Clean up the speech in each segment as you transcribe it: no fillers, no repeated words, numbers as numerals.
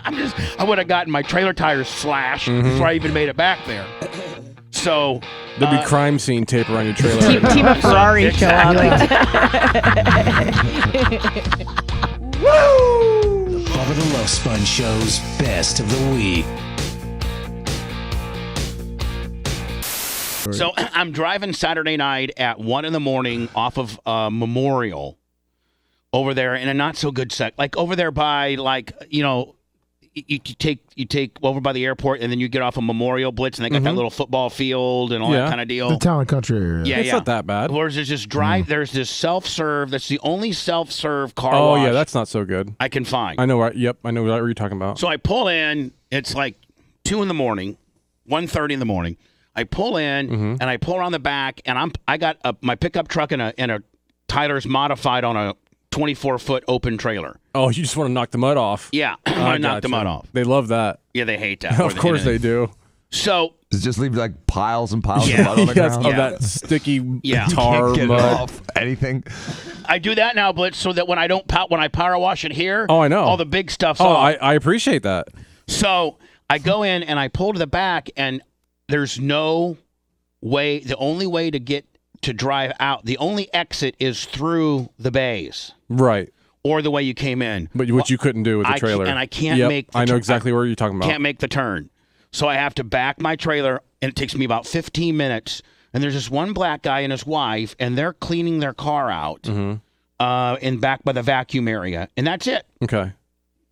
I would have gotten my trailer tires slashed before I even made it back there. So there'd be crime scene tape around your trailer. Team of Ferrari show up. Woo! The Bubba the Love Sponge Show's best of the week. So I'm driving Saturday night at 1 a.m. off of Memorial over there in a not so good sec, like over there by you take over by the airport and then you get off of Memorial Blitz and they got that little football field and all that kind of deal. The town and country area. Yeah, it's not that bad. Whereas there's this there's this self-serve. That's the only self-serve car wash. Oh yeah, that's not so good. I can find. I know. Right? Yep, I know what you're talking about. So I pull in. It's like 2 a.m, 1:30 in the morning. I pull in and I pull around the back and I got my pickup truck and a Tyler's modified on a 24-foot open trailer. Oh, you just want to knock the mud off. Yeah, I knock the mud off. They love that. Yeah, they hate that. Of course they do. So does it just leave like piles and piles of mud on the ground? Of that sticky tar you can't get mud. it off anything. I do that now, Blitz, so that when I power wash it here, I know all the big stuff's off. I appreciate that. So I go in and I pull to the back, and there's no way. The only way to drive out, the only exit is through the bays. Right. Or the way you came in. But which you couldn't do with the trailer. And I can't make I know exactly where you're talking about. Can't make the turn. So I have to back my trailer, and it takes me about 15 minutes. And there's this one black guy and his wife, and they're cleaning their car out in back by the vacuum area. And that's it. Okay.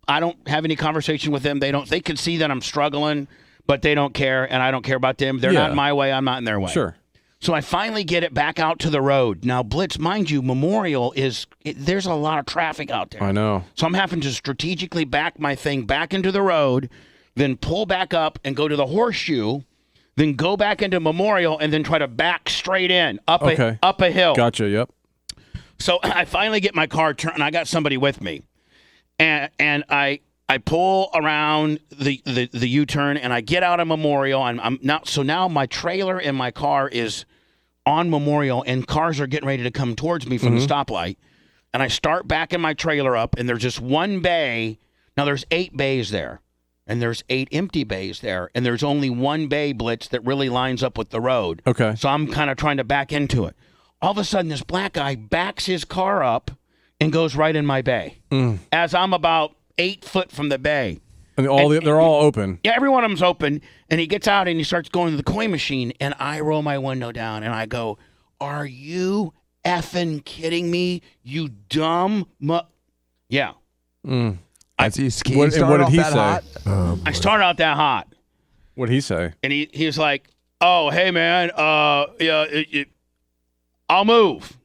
I don't have any conversation with them. They can see that I'm struggling, but they don't care, and I don't care about them. They're not in my way. I'm not in their way. Sure. So I finally get it back out to the road. Now, Blitz, mind you, Memorial there's a lot of traffic out there. I know. So I'm having to strategically back my thing back into the road, then pull back up and go to the horseshoe, then go back into Memorial, and then try to back straight in up a hill. Gotcha, yep. So I finally get my car turned, and I got somebody with me. And I pull around the U-turn, and I get out of Memorial, and now my trailer and my car is on Memorial, and cars are getting ready to come towards me from the stoplight. And I start backing my trailer up, and there's just one bay. Now there's 8 bays there, and there's 8 empty bays there, and there's only one bay, Blitz, that really lines up with the road. Okay. So I'm kind of trying to back into it. All of a sudden, this black guy backs his car up and goes right in my bay as I'm about 8 foot from the bay. And they're all open. Yeah, every one of them's open. And he gets out and he starts going to the coin machine. And I roll my window down and I go, "Are you effing kidding me? You dumb Yeah. What did he say? I started out that hot. What did he say? And he was like, "Oh, hey, man, I'll move.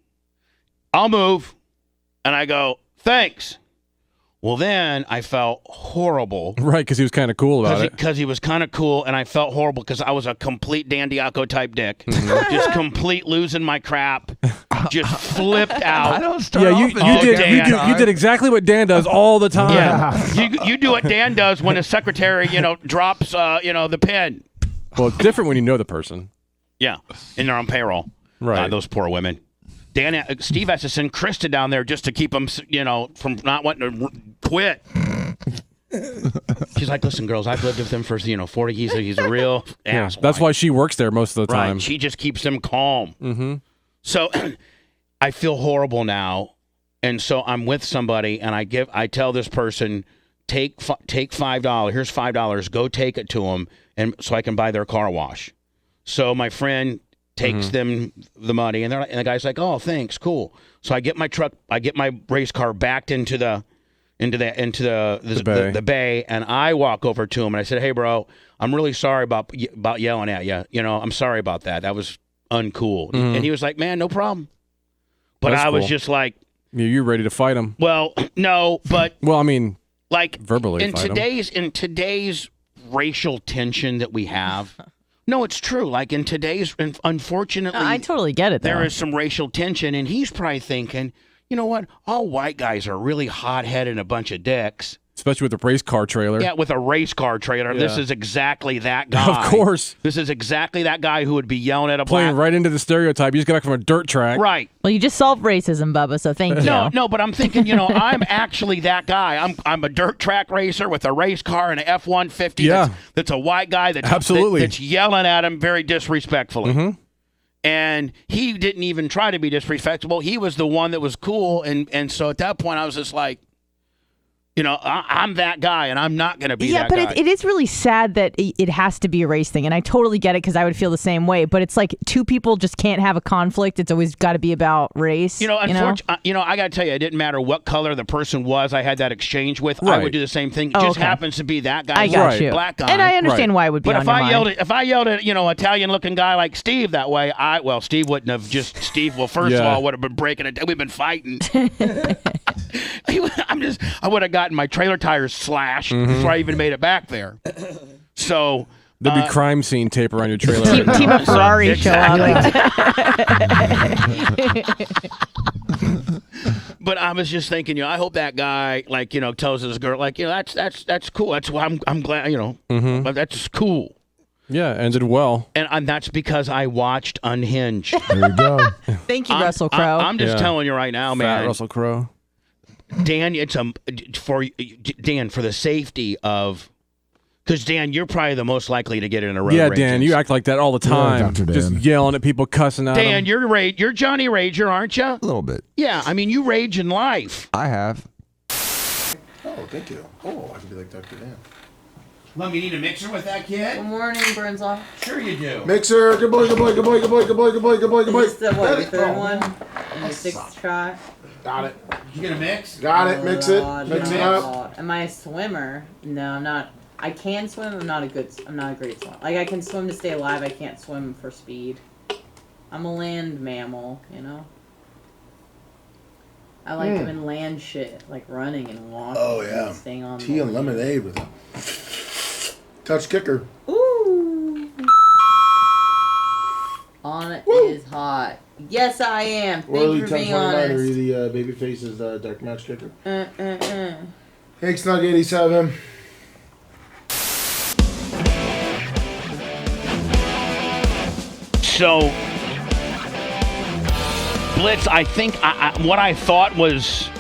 And I go, "Thanks." Well, then I felt horrible. Right, because he was kind of cool about it. Because he was kind of cool, and I felt horrible because I was a complete Dan Diaco type dick. Just complete losing my crap. Just flipped out. I don't start you did exactly what Dan does all the time. Yeah. you do what Dan does when his secretary, drops, the pen. Well, it's different when you know the person. Yeah, and they're on payroll. Right. Those poor women. Steve has to send Krista down there just to keep him, from not wanting to quit. She's like, "Listen, girls, I've lived with him for 40. He's a real asshole." That's why she works there most of the time. Right. She just keeps him calm. Mm-hmm. So I feel horrible now, and so I'm with somebody, and I tell this person, take $5. Here's $5. Go take it to them, and so I can buy their car wash. So my friend takes them the money, and the guy's like, "Oh, thanks, cool." So I get my truck, I get my race car backed into the bay, and I walk over to him and I said, "Hey, bro, I'm really sorry about yelling at you. I'm sorry about that. That was uncool." And he was like, "Man, no problem." But That's I was cool. just like, "You're ready to fight him?" Well, no, but well, I mean, like verbally in today's racial tension that we have. No, it's true. Like in today's, unfortunately, I totally get it. There is some racial tension, and he's probably thinking, you know what? All white guys are really hot-headed and a bunch of dicks. Especially with a race car trailer. Yeah, with a race car trailer. Yeah. This is exactly that guy. Of course. This is exactly that guy who would be yelling at a Playing right into the stereotype. You just got back from a dirt track. Right. Well, you just solved racism, Bubba, so thank you. No, but I'm thinking, I'm actually that guy. I'm a dirt track racer with a race car and an F-150 that's a white guy that's yelling at him very disrespectfully. Mm-hmm. And he didn't even try to be disrespectful. He was the one that was cool. And so at that point, I was just like, I'm that guy, and I'm not going to be that guy. Yeah, but it is really sad that it has to be a race thing, and I totally get it because I would feel the same way. But it's like two people just can't have a conflict. It's always got to be about race. Unfortunately, I got to tell you, it didn't matter what color the person was I had that exchange with. Right. I would do the same thing. It just happens to be that guy. I got you. Black guy. And I understand why it would be but on if your I mind. if I yelled at Italian-looking guy like Steve that way, Steve wouldn't have just Steve. Well, first of all, would have been breaking it. We've been fighting. I would have gotten my trailer tires slashed before I even made it back there. So there'd be crime scene tape around your trailer. Team of Ferrari show up. But I was just thinking, I hope that guy, tells his girl, that's cool. That's why I'm glad, but that's cool. Yeah, ended well. And that's because I watched Unhinged. There you go. Thank you, Russell Crowe. I'm just telling you right now, man. Fat Russell Crowe. Dan, for the safety of, because Dan, you're probably the most likely to get in a road rage. Dan, you act like that all the time, Dr. Dan. just yelling at people, cussing at Dan, them. you're Johnny Rager, aren't you? A little bit. Yeah, I mean, you rage in life. I have. Oh, thank you. Oh, I can be like Dr. Dan. Let me need a mixer with that kid. Good morning, Burnslaw. Sure you do. Mixer, good boy, good boy, good boy, good boy, good boy, good boy, good boy, good boy. Is this the what, your third Oh. one? And the sixth try? Got it. You get a mix? Got it. Mix it. Lord, Mix it no, up. Lord. Am I a swimmer? No, I'm not. I can swim. I'm not a great swimmer. Like, I can swim to stay alive. I can't swim for speed. I'm a land mammal, I like doing land shit, like running and walking. Oh, yeah. And staying on Tea the and lemonade with it. Touch kicker. Ooh. On it is hot. Yes, I am. Or are Thank you you for being 1029 or are honest. you the Babyface's dark match kicker? Hey, Snug 87. So, Blitz, I think what I thought was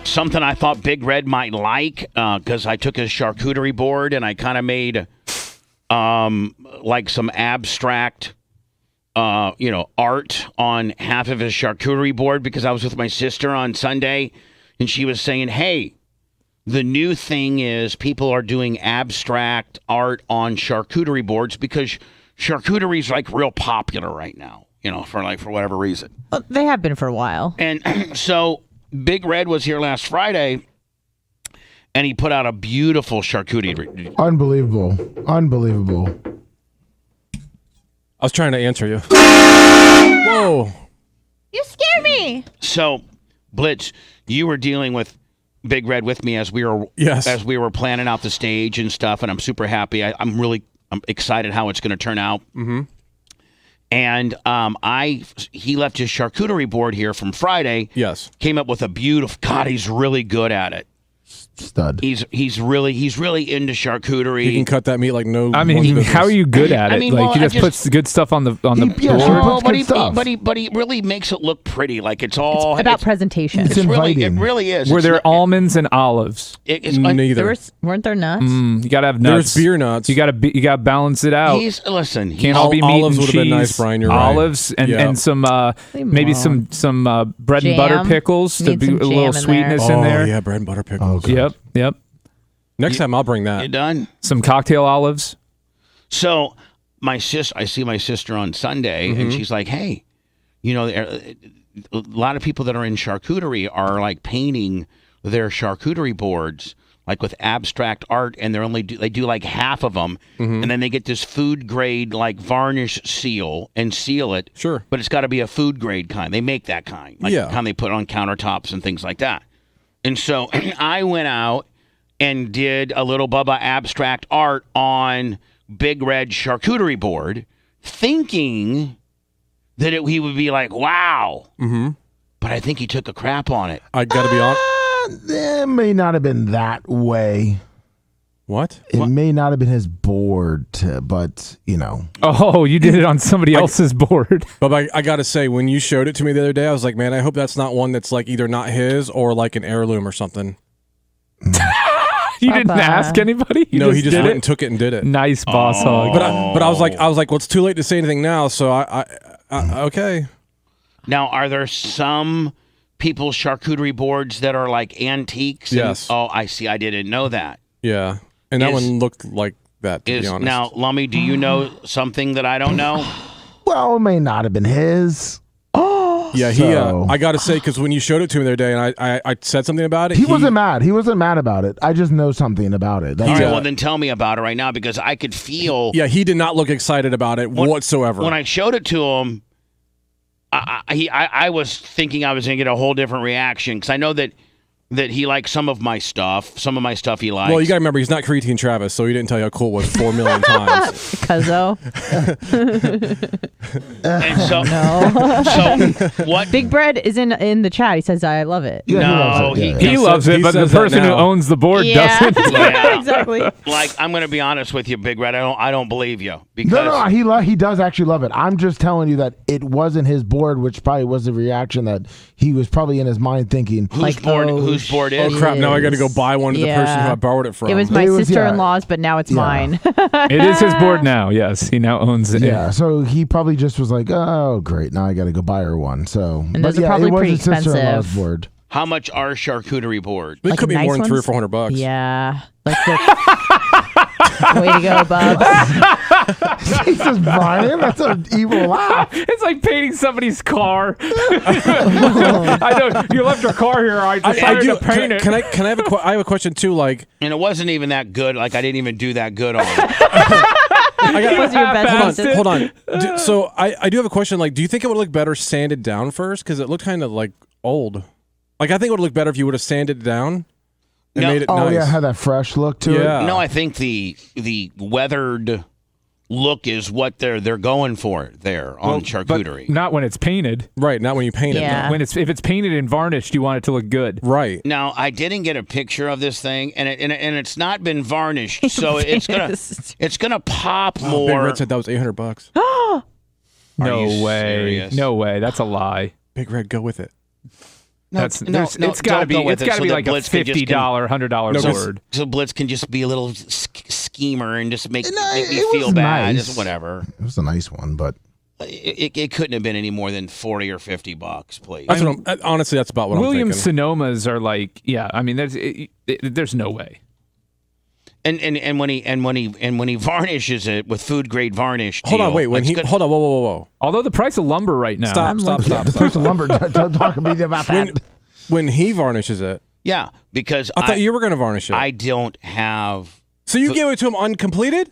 something I thought Big Red might like, because I took his charcuterie board and I kind of made like some abstract art on half of his charcuterie board, because I was with my sister on Sunday and she was saying, hey, the new thing is people are doing abstract art on charcuterie boards because charcuterie is like real popular right now, for whatever reason. Well, they have been for a while. And so Big Red was here last Friday and he put out a beautiful charcuterie. Unbelievable. Unbelievable. I was trying to answer you. Whoa. You scared me. So, Blitz, you were dealing with Big Red with me as we were planning out the stage and stuff, and I'm super happy. I'm excited how it's going to turn out. Mm-hmm. And he left his charcuterie board here from Friday. Yes. Came up with a beautiful. God, he's really good at it. Stud. He's really into charcuterie. He can cut that meat like no. I mean, how are you good at it? He just puts good stuff on the board. No, but he really makes it look pretty. Like it's about presentation. It really is. Were there almonds and olives? Neither. Weren't there nuts? You gotta have nuts. There's beer nuts. You gotta balance it out. Can't all be meat olives and would have been nice, cheese. Brian. You're olives right. and some maybe some bread and butter Jam. pickles to Need be some a little jam in sweetness there. in there. Yeah, bread and butter pickles. Yep. Next time I'll bring that. You done? Some cocktail olives. So I see my sister on Sunday, and she's like, "Hey, a lot of people that are in charcuterie are like painting their charcuterie boards like with abstract art, and they do like half of them, and then they get this food grade like varnish seal and seal it. Sure, but it's got to be a food grade kind. They make that kind, like the kind they put on countertops and things like that. And so I went out and did a little Bubba abstract art on Big Red charcuterie board, thinking that he would be like, wow. Mm-hmm. But I think he took a crap on it. I got to be honest. It may not have been that way. What? It may not have been his board, but you know. Oh, you did it on somebody else's board. But I gotta say, when you showed it to me the other day, I was like, man, I hope that's not one that's like either not his or like an heirloom or something. You didn't ask anybody? No, he just went and took it and did it. Nice boss hog. But I was like, well, it's too late to say anything now. So I okay. Now, are there some people's charcuterie boards that are like antiques? Yes. Oh, I see. I didn't know that. Yeah, and that one looked like that. To be honest. Now, Lummy, do you know something that I don't know? Well, it may not have been his. Yeah, I got to say, because when you showed it to me the other day, and I said something about it, he wasn't mad. He wasn't mad about it. I just know something about it. All right, well then tell me about it right now, because I could feel. Yeah, he did not look excited about it whatsoever. When I showed it to him, I was thinking I was going to get a whole different reaction, because I know that he likes some of my stuff. Some of my stuff he likes. Well, you got to remember, he's not Creatine Travis, so he didn't tell you how cool it was 4 million times. Cuzzo. And so, so what? Big Bread is in the chat. He says, I love it. Yeah, he loves it, but the person who owns the board doesn't. Yeah. Exactly. Like, I'm going to be honest with you, Big Red. I don't believe you. Because he does actually love it. I'm just telling you that it wasn't his board, which probably was the reaction that he was probably in his mind thinking. Whose board is? Oh crap! Now I got to go buy one to the person who I borrowed it from. It was my sister-in-law's, but now it's mine. It is his board now. Yes, he now owns it. Yeah, so he probably just was like, "Oh, great! Now I got to go buy her one." So, and those are probably pretty his sister-in-law's expensive. board. How much are charcuterie boards? It could be nice more than $300 or $400. Yeah. Like way to go, Bub. Jesus, Brian, that's an evil laugh. It's like painting somebody's car. I know you left your car here. I decided to paint it. Can I have I have a question too? Like, and it wasn't even that good. Like, I didn't even do that good on it. Hold on. So I do have a question. Like, do you think it would look better sanded down first? Because it looked kind of like old. Like, I think it would look better if you would have sanded it down and made it nice. Oh yeah, had that fresh look to it. No, I think the weathered look is what they're going for there on charcuterie. Not when it's painted. Right, not when you paint it. If it's painted and varnished, you want it to look good. Right. Now, I didn't get a picture of this thing, and it's not been varnished, so it's gonna pop more. Big Red said that was $800. No way. Serious? No way. That's a lie. Big Red, go with it. It's got to be like a $50, $100 board. So Blitz can just be a little schemer and just make me feel bad. Nice. Just whatever. It was a nice one, but it couldn't have been any more than $40 or $50, please. Honestly, that's about what Williams I'm thinking. Sonomas are like, yeah. I mean, there's no way. And when he varnishes it with food grade varnish. Hold on, wait. Hold on, whoa. Although the price of lumber right now. Stop. the price of lumber. Don't talk to me about that. When he varnishes it. Yeah, because I thought you were going to varnish it. I don't have. So you gave it to him uncompleted?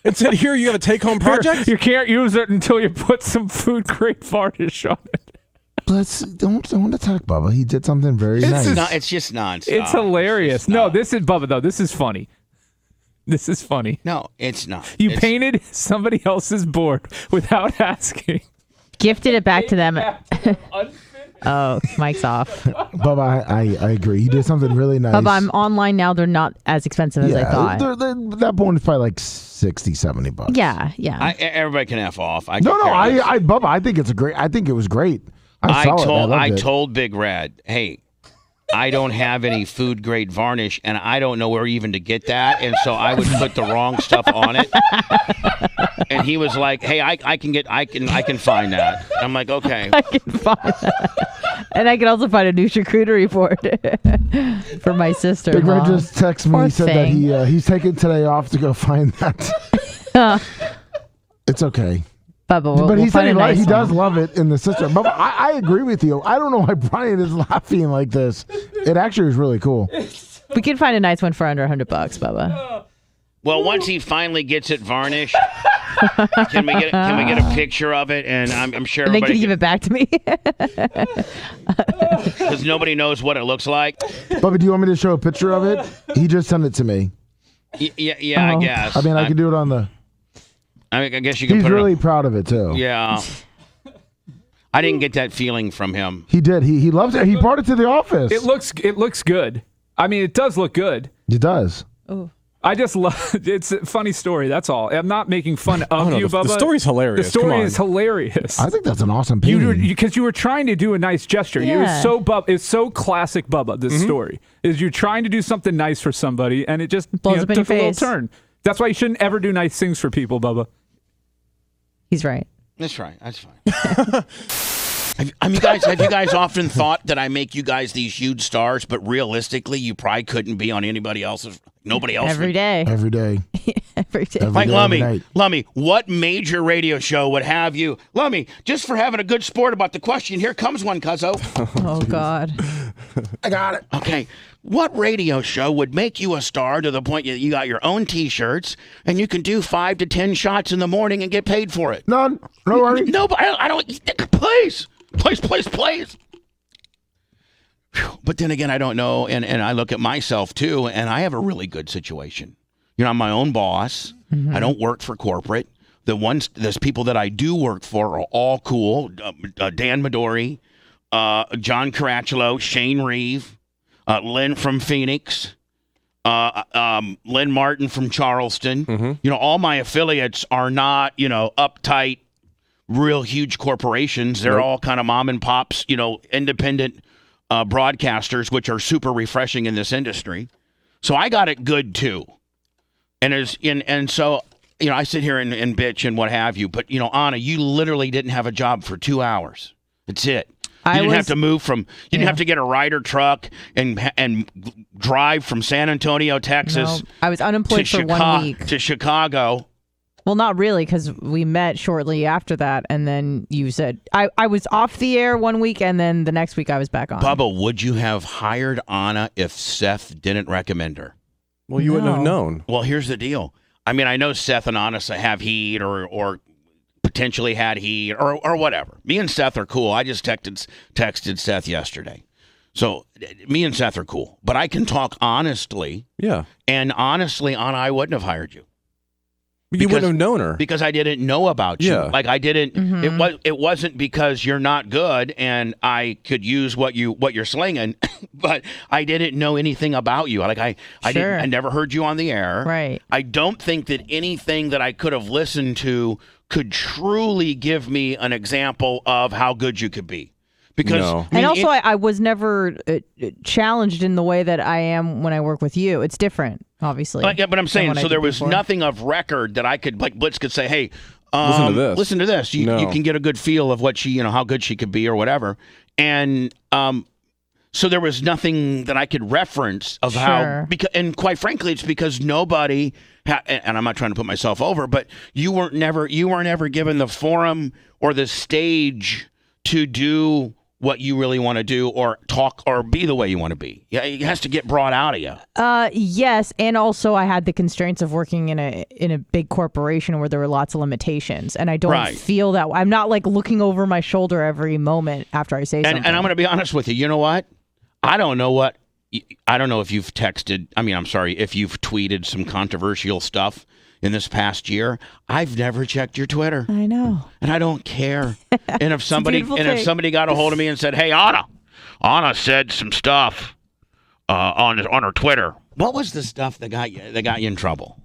And said, here, you have a take-home project? You can't use it until you put some food grade varnish on it. Don't attack Bubba. He did something very nice. It's just nonstop. It's hilarious. No, this is Bubba though. This is funny. This is funny. No, it's not. You painted somebody else's board without asking. Gifted it back to them. Oh, mic's off. Bubba, I agree. He did something really nice. Bubba, I'm online now. They're not as expensive as I thought. That board is probably like $60, $70. Yeah. Everybody can F off. Bubba, I think it's I think it was great. I told Big Red, hey, I don't have any food grade varnish, and I don't know where even to get that, and so I would put the wrong stuff on it. And he was like, "Hey, I can find that." I'm like, "Okay." I can find that, and I can also find a new charcuterie board for my sister. Big Red just texted me. He said that he's taking today off to go find that. It's okay. Bubba, but he said he does one. love it in the system. Bubba, I agree with you. I don't know why Brian is laughing like this. It actually is really cool. We can find a nice one for under $100, Bubba. Well, once he finally gets it varnished, can we get a picture of it? And I'm sure and everybody can give it back to me because nobody knows what it looks like. Bubba, do you want me to show a picture of it? He just sent it to me. Yeah, I guess. I mean, I can do it on the. I guess you can. He's put really it on. proud of it too. Yeah. I didn't get that feeling from him. He did. He loves it. He brought it to the office. It looks good. I mean, it does look good. It does. Oh. I just love it's a funny story. That's all. I'm not making fun of you, Bubba. The story's hilarious. The story is hilarious. I think that's an awesome painting. Because you were trying to do a nice gesture. Yeah. It was so it's so classic Bubba. This story is you're trying to do something nice for somebody, and it just Blows up in took your a little face. turn. That's why you shouldn't ever do nice things for people, Bubba. He's right. That's right. That's fine. Have you guys often thought that I make you guys these huge stars, but realistically, you probably couldn't be on anybody else's. Nobody else. Every day. Every day. Every day. Every Like day, every night. Lummy, what major radio show would have you? Lummy, just for having a good sport about the question, here comes one, cuzzo. Oh, God. I got it. Okay, what radio show would make you a star to the point you got your own T-shirts and you can do 5 to 10 shots in the morning and get paid for it? None. No worry. No, but I don't. Please. But then again, I don't know, and I look at myself too, and I have a really good situation. You know, I'm my own boss. I don't work for corporate. There's people that I do work for are all cool. Dan Midori, John Caracciolo, Shane Reeve, Lynn from Phoenix, Lynn Martin from Charleston. You know, all my affiliates are not, uptight, real huge corporations. They're all kind of mom and pops, independent broadcasters, which are super refreshing in this industry. So I got it good too. And so, I sit here and bitch and what have you, but Anna, you literally didn't have a job for 2 hours. That's it. You didn't have to move you didn't have to get a Ryder truck and drive from San Antonio, Texas. No, I was unemployed for 1 week. To Chicago. Well, not really, because we met shortly after that, and then you said I was off the air 1 week, and then the next week I was back on. Bubba, would you have hired Anna if Seth didn't recommend her? Well, you wouldn't have known. Well, here's the deal. I mean, I know Seth and Anna have heat or potentially had heat or whatever. Me and Seth are cool. I just texted Seth yesterday. So me and Seth are cool. But I can talk honestly. Yeah. And honestly, Anna, I wouldn't have hired you. You wouldn't have known her. Because I didn't know about you. Yeah. Like I didn't it wasn't because you're not good and I could use what you're slinging, but I didn't know anything about you. Like I never heard you on the air. Right. I don't think that anything that I could have listened to could truly give me an example of how good you could be. Because I was never challenged in the way that I am when I work with you. It's different, obviously. Yeah, but I'm saying, so there was nothing of record that I could, like Blitz could say, hey, listen to this. You can get a good feel of what she, how good she could be or whatever. And so there was nothing that I could reference of how, and quite frankly, it's because nobody, and I'm not trying to put myself over, but you weren't ever given the forum or the stage to do what you really want to do or talk or be the way you want to be. Yeah, it has to get brought out of you. Yes, and also I had the constraints of working in a big corporation where there were lots of limitations, and I don't feel that. I'm not like looking over my shoulder every moment after I say something. And I'm going to be honest with you. You know what? I don't know if you've texted. If you've tweeted some controversial stuff in this past year. I've never checked your Twitter. I know. And I don't care. And if somebody got a hold of me and said, "Hey, Anna said some stuff on her Twitter." What was the stuff that got you in trouble?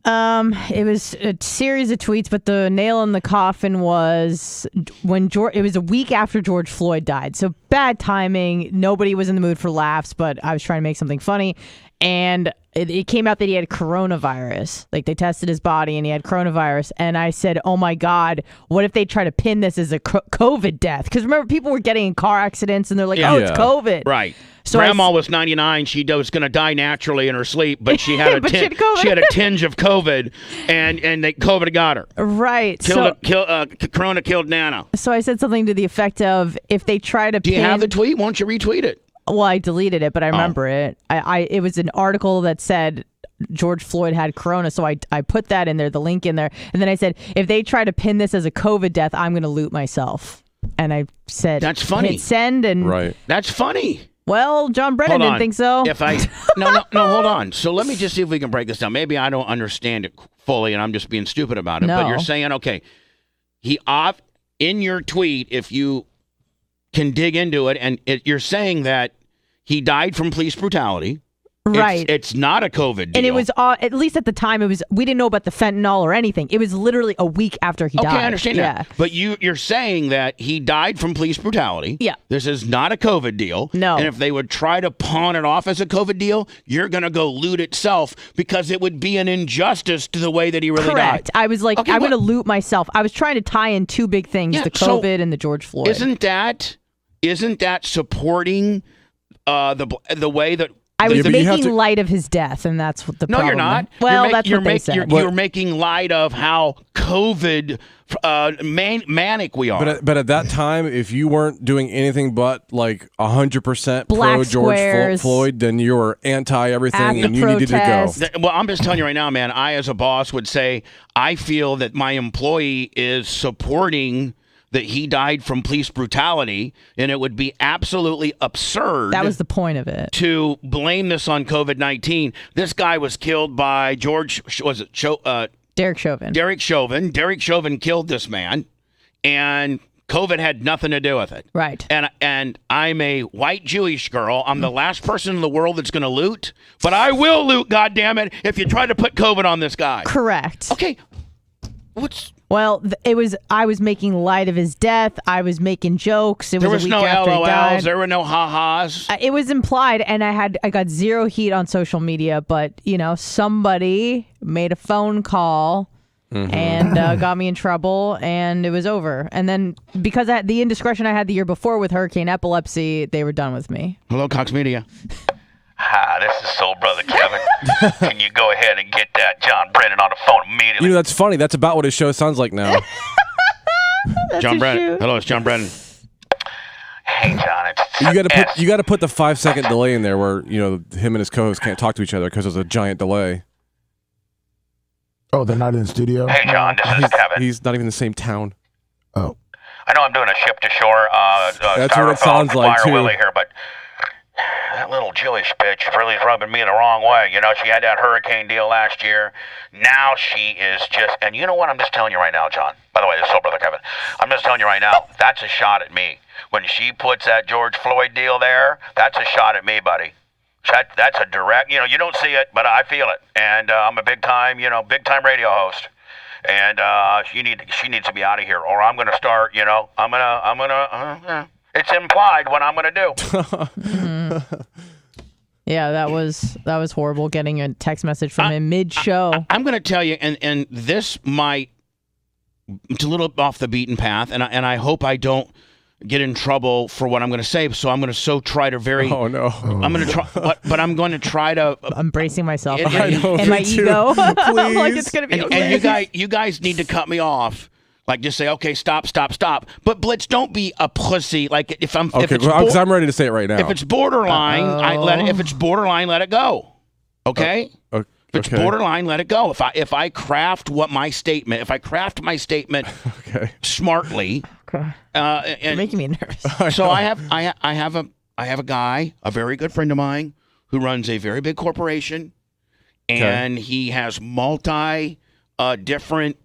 It was a series of tweets, but the nail in the coffin was when it was a week after George Floyd died. So bad timing. Nobody was in the mood for laughs, but I was trying to make something funny. And it came out that he had coronavirus. Like they tested his body and he had coronavirus. And I said, oh my God, what if they try to pin this as a COVID death? Because remember, people were getting in car accidents and they're like, it's COVID. Right. So Grandma was 99. She was going to die naturally in her sleep, but she had a tinge of COVID, and COVID got her. Right. Corona killed Nana. So I said something to the effect of, if they try to Do you have the tweet? Won't you retweet it? Well, I deleted it, but I remember it. It was an article that said George Floyd had corona, so I put that in there, the link in there, and then I said, if they try to pin this as a COVID death, I'm going to loot myself. And I said, that's funny. Hit send and that's funny. Well, John Brennan didn't think so. No, hold on. So let me just see if we can break this down. Maybe I don't understand it fully, and I'm just being stupid about it. No. But you're saying, okay, in your tweet, if you can dig into it, and you're saying that he died from police brutality. Right. It's not a COVID deal. And it was, at least at the time, we didn't know about the fentanyl or anything. It was literally a week after he died. Okay, I understand that. But you're saying that he died from police brutality. Yeah. This is not a COVID deal. No. And if they would try to pawn it off as a COVID deal, you're going to go loot itself because it would be an injustice to the way that he really Correct. died. I was like, I'm going to loot myself. I was trying to tie in two big things, the COVID and the George Floyd. Isn't that supporting the way that I was making light of his death, and that's what the problem. No, you're not. Well, that's what they said. You're making light of how COVID manic we are. But at that time, if you weren't doing anything but like 100% Black pro George squares. Floyd, then you were anti everything, and you needed protest. to go. Well, I'm just telling you right now, man. I, as a boss, would say I feel that my employee is supporting that he died from police brutality, and it would be absolutely absurd. That was the point of it. To blame this on COVID-19. This guy was killed by Derek Chauvin. Derek Chauvin. Derek Chauvin killed this man, and COVID had nothing to do with it. Right. And I'm a white Jewish girl. I'm the last person in the world that's going to loot, but I will loot, goddammit, if you try to put COVID on this guy. Correct. Okay. Well, I was making light of his death. I was making jokes. There was no LOLs. There were no ha-has. It was implied, and I got zero heat on social media. But somebody made a phone call and got me in trouble, and it was over. And then because the indiscretion I had the year before with Hurricane Epilepsy, they were done with me. Hello, Cox Media. Hi, this is Soul Brother Kevin. Can you go ahead and get that John Brennan on the phone immediately? That's funny. That's about what his show sounds like now. John Brennan. Hello, it's John Brennan. Hey, John. You got to put the 5-second delay in there where him and his co-host can't talk to each other because there's a giant delay. Oh, they're not in the studio? Hey, John, this is Kevin. He's not even in the same town. Oh. I know I'm doing a ship to shore. That's what it sounds like, too. Willie here, but that little Jewish bitch really is rubbing me the wrong way. She had that hurricane deal last year. Now she is just, and you know what? I'm just telling you right now, John. By the way, this is Soul Brother Kevin. I'm just telling you right now, that's a shot at me. When she puts that George Floyd deal there, that's a shot at me, buddy. That's a direct, you don't see it, but I feel it. And I'm a big time radio host. And she needs to be out of here, or I'm going to start, it's implied what I'm going to do. Yeah, that was horrible getting a text message from him mid-show. I'm going to tell you, and this might, it's a little off the beaten path, and I hope I don't get in trouble for what I'm going to say, so I'm going to try to very... Oh, no. I'm going to try, but I'm going to try to... I'm bracing myself and my ego. I'm like, it's going to be okay. And you guys need to cut me off. Like, just say, okay, stop. But Blitz, don't be a pussy. Like, because I'm ready to say it right now. If it's borderline, let it go. Okay? If it's borderline, let it go. If I craft my statement okay. smartly, okay. You're making me nervous. So I have a guy, a very good friend of mine, who runs a very big corporation, and he has multi different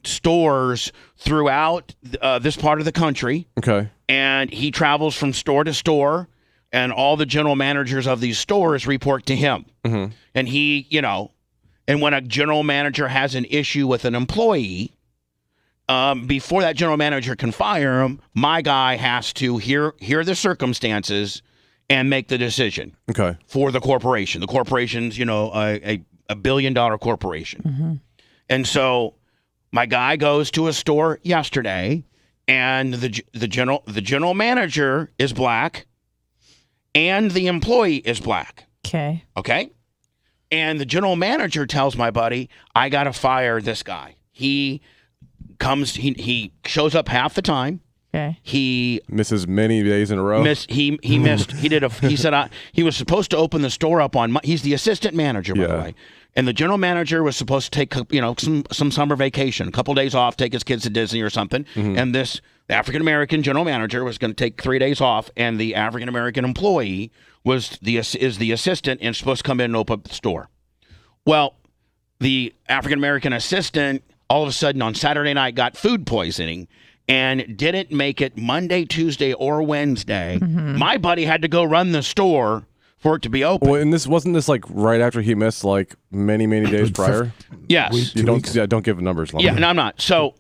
stores throughout this part of the country. Okay. And he travels from store to store, and all the general managers of these stores report to him. Mm-hmm. And he, and when a general manager has an issue with an employee, before that general manager can fire him, my guy has to hear the circumstances and make the decision. Okay. For the corporation. The corporation's, a $1 billion corporation. Mm-hmm. And so my guy goes to a store yesterday, and the general manager is black, and the employee is black. Okay. Okay? And the general manager tells my buddy, I got to fire this guy. He shows up half the time. Okay. He misses many days in a row. He said he was supposed to open the store up on he's the assistant manager, by the way. And the general manager was supposed to take, some summer vacation, a couple days off, take his kids to Disney or something. Mm-hmm. And the African-American general manager was going to take 3 days off, and the African-American employee is the assistant and supposed to come in and open up the store. Well, the African-American assistant all of a sudden on Saturday night got food poisoning and didn't make it Monday, Tuesday, or Wednesday. My buddy had to go run the store for it to be open. Well, and wasn't this like right after he missed like many days prior? Yes. You don't give numbers. Yeah, no, I'm not. So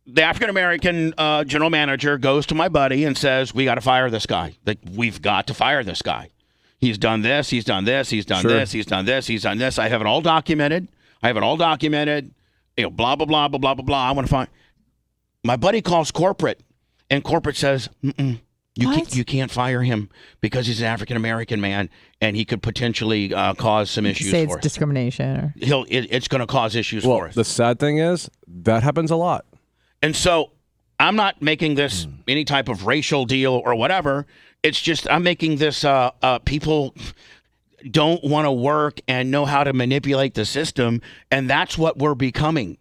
the African American general manager goes to my buddy and says, "We got to fire this guy. Like, we've got to fire this guy. He's done this. He's done this. He's done this. He's done this. He's done this. I have it all documented. You know, blah blah blah blah blah blah blah. I want to find." My buddy calls corporate, and corporate says, You can't fire him because he's an African American man, and he could potentially cause some issues Say for it's us. discrimination. It's going to cause issues for us. The sad thing is that happens a lot. And so I'm not making this any type of racial deal or whatever. It's just I'm making this people don't want to work and know how to manipulate the system, and that's what we're becoming.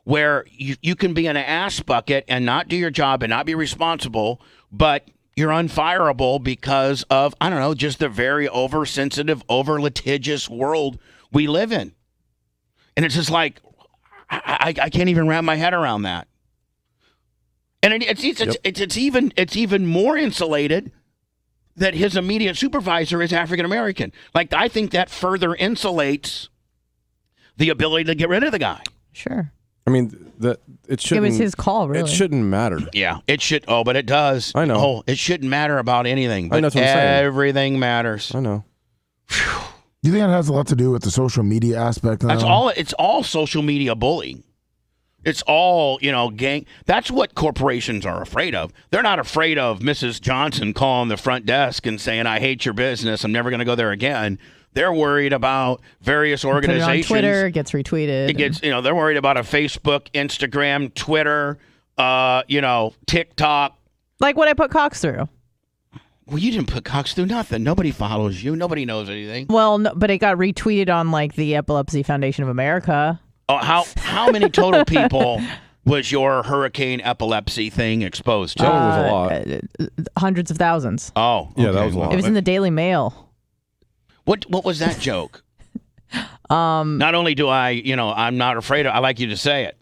Where you can be an ass bucket and not do your job and not be responsible, but you're unfireable because of, I don't know, just the very oversensitive, over-litigious world we live in. And it's just like, I can't even wrap my head around that. And it's even more insulated that his immediate supervisor is African American. Like, I think that further insulates the ability to get rid of the guy. Sure. I mean, it shouldn't. It was his call, really. It shouldn't matter. Yeah, it should. Oh, but it does. I know. Oh, it shouldn't matter about anything. But that's what I'm saying. Everything matters. I know. You think it has a lot to do with the social media aspect? That's all. It's all social media bullying. It's all, gang. That's what corporations are afraid of. They're not afraid of Mrs. Johnson calling the front desk and saying, "I hate your business. I'm never going to go there again." They're worried about various organizations. Put it on Twitter, it gets retweeted. It gets, they're worried about a Facebook, Instagram, Twitter, TikTok. Like what I put Cox through. Well, you didn't put Cox through nothing. Nobody follows you. Nobody knows anything. Well, no, but it got retweeted on like the Epilepsy Foundation of America. Oh, how many total people was your hurricane epilepsy thing exposed to? That was a lot. Hundreds of thousands. Oh, yeah, that was a lot. It was in the Daily Mail. What was that joke? Not only do I'm not afraid of, I like you to say it.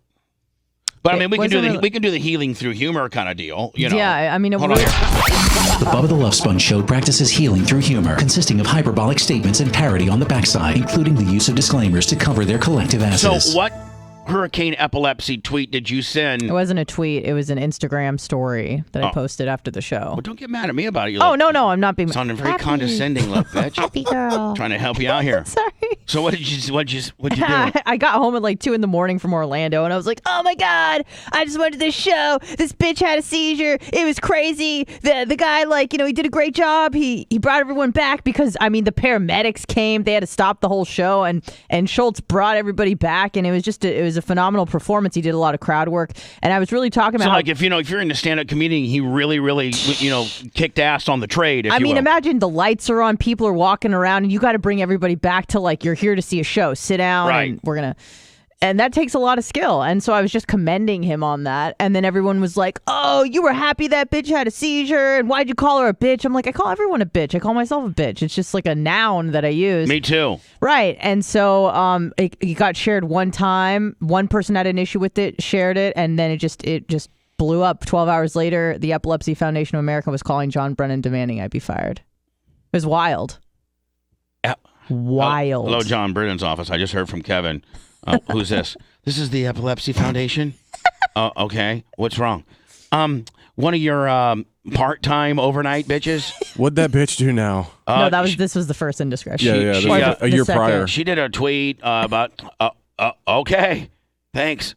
But I mean, we can do the healing through humor kind of deal, Yeah, I mean, Hold on. The Bubba the Love Sponge Show practices healing through humor, consisting of hyperbolic statements and parody on the backside, including the use of disclaimers to cover their collective asses. So what hurricane epilepsy tweet did you send? It wasn't a tweet. It was an Instagram story that I posted after the show. Well, don't get mad at me about it. You no, I'm not being sounding very condescending, little bitch. Happy girl. Trying to help you out here. Sorry. So what'd you do? I got home at like 2 a.m. from Orlando, and I was like, "Oh my god! I just went to this show. This bitch had a seizure. It was crazy. The guy, he did a great job. He brought everyone back because the paramedics came. They had to stop the whole show, and Schultz brought everybody back, and it was a phenomenal performance. He did a lot of crowd work, and I was really talking about. So if you're in a stand-up comedian, he really kicked ass on the trade. Imagine the lights are on, people are walking around, and you got to bring everybody back to you're here to see a show. Sit down, right. And and that takes a lot of skill. And so I was just commending him on that. And then everyone was like, "Oh, you were happy that bitch had a seizure, and why'd you call her a bitch?" I'm like, I call everyone a bitch. I call myself a bitch. It's just like a noun that I use. Me too. Right. And so it got shared one time. One person had an issue with it, shared it, and then it just blew up. 12 hours later, the Epilepsy Foundation of America was calling John Brennan demanding I be fired. It was wild. Wild. Hello, John Brennan's office. I just heard from Kevin. Who's this? This is the Epilepsy Foundation. Okay. What's wrong? One of your part-time overnight bitches. What'd that bitch do now? No, this was the first indiscretion. Yeah, a year prior. She did a tweet about. Okay, thanks.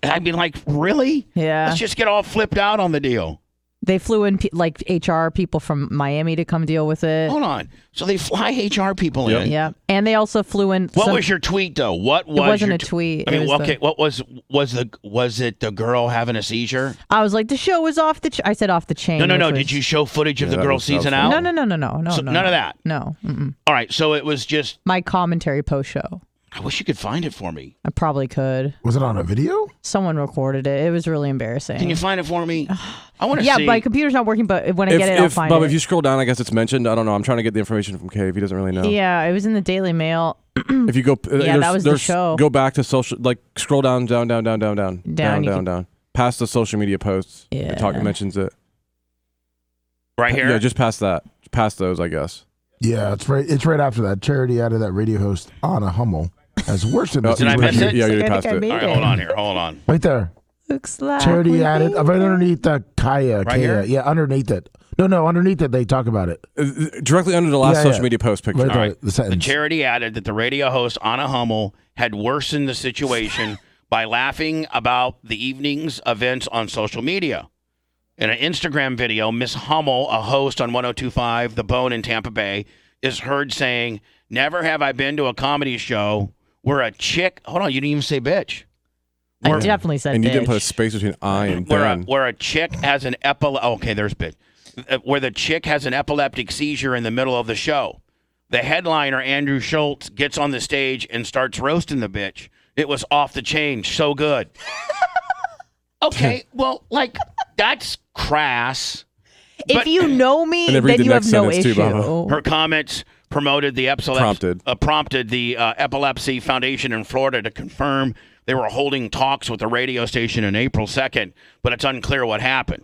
I'd be like, really? Yeah. Let's just get all flipped out on the deal. They flew in HR people from Miami to come deal with it. Hold on. So they fly HR people in. Yeah. And they also flew in. What was your tweet though? What was it wasn't your a tweet. I mean, what was it the girl having a seizure? I was like, the show was off the I said off the chain. No. Did you show footage of the girl seizing out? No. So none of that. No. Mm-mm. All right. So it was just my commentary post show. I wish you could find it for me. I probably could. Was it on a video? Someone recorded it. It was really embarrassing. Can you find it for me? I want to Yeah, see. my computer's not working, but when I get it, I'll find Bob, it. if you scroll down, I guess it's mentioned. I don't know. I'm trying to get the information from Kay if he doesn't really know. Yeah, it was in the Daily Mail. If you go, that was the show. Go back to social, like scroll down, down, Down, past the social media posts. Yeah. It mentions it. Right here? Yeah, just past that. Past those, I guess. Yeah, it's right after that. Charity added that radio host Anna Hummel as worse than Did I miss it? Yeah, you I passed think I it. made All right, hold on here. Hold on. right there. Looks like Charity we added made right it. underneath the Kaya. Right here? Yeah, underneath it. No, underneath it they talk about it. Directly under the last Yeah, social yeah. media post picture. Right All there, right. the The sentence. charity added that the radio host, Anna Hummel, had worsened the situation by laughing about the evening's events on social media. In an Instagram video, Miss Hummel, a host on 102.5 The Bone in Tampa Bay, is heard saying, "Never have I been to a comedy show where a chick..." Hold on, you didn't even say bitch. I Where- definitely said And you bitch. didn't put a space between I and Ben. where a chick has an okay, there's bitch. Where the chick has an epileptic seizure in the middle of the show. The headliner, Andrew Schultz, gets on the stage and starts roasting the bitch. It was off the chain, so good. Okay, well, like, that's crass. If But- you know me, And then read then the you have next no sentence too, issue. Bubba. Her comments promoted the prompted the Epilepsy Foundation in Florida to confirm they were holding talks with the radio station on April 2nd, but it's unclear what happened.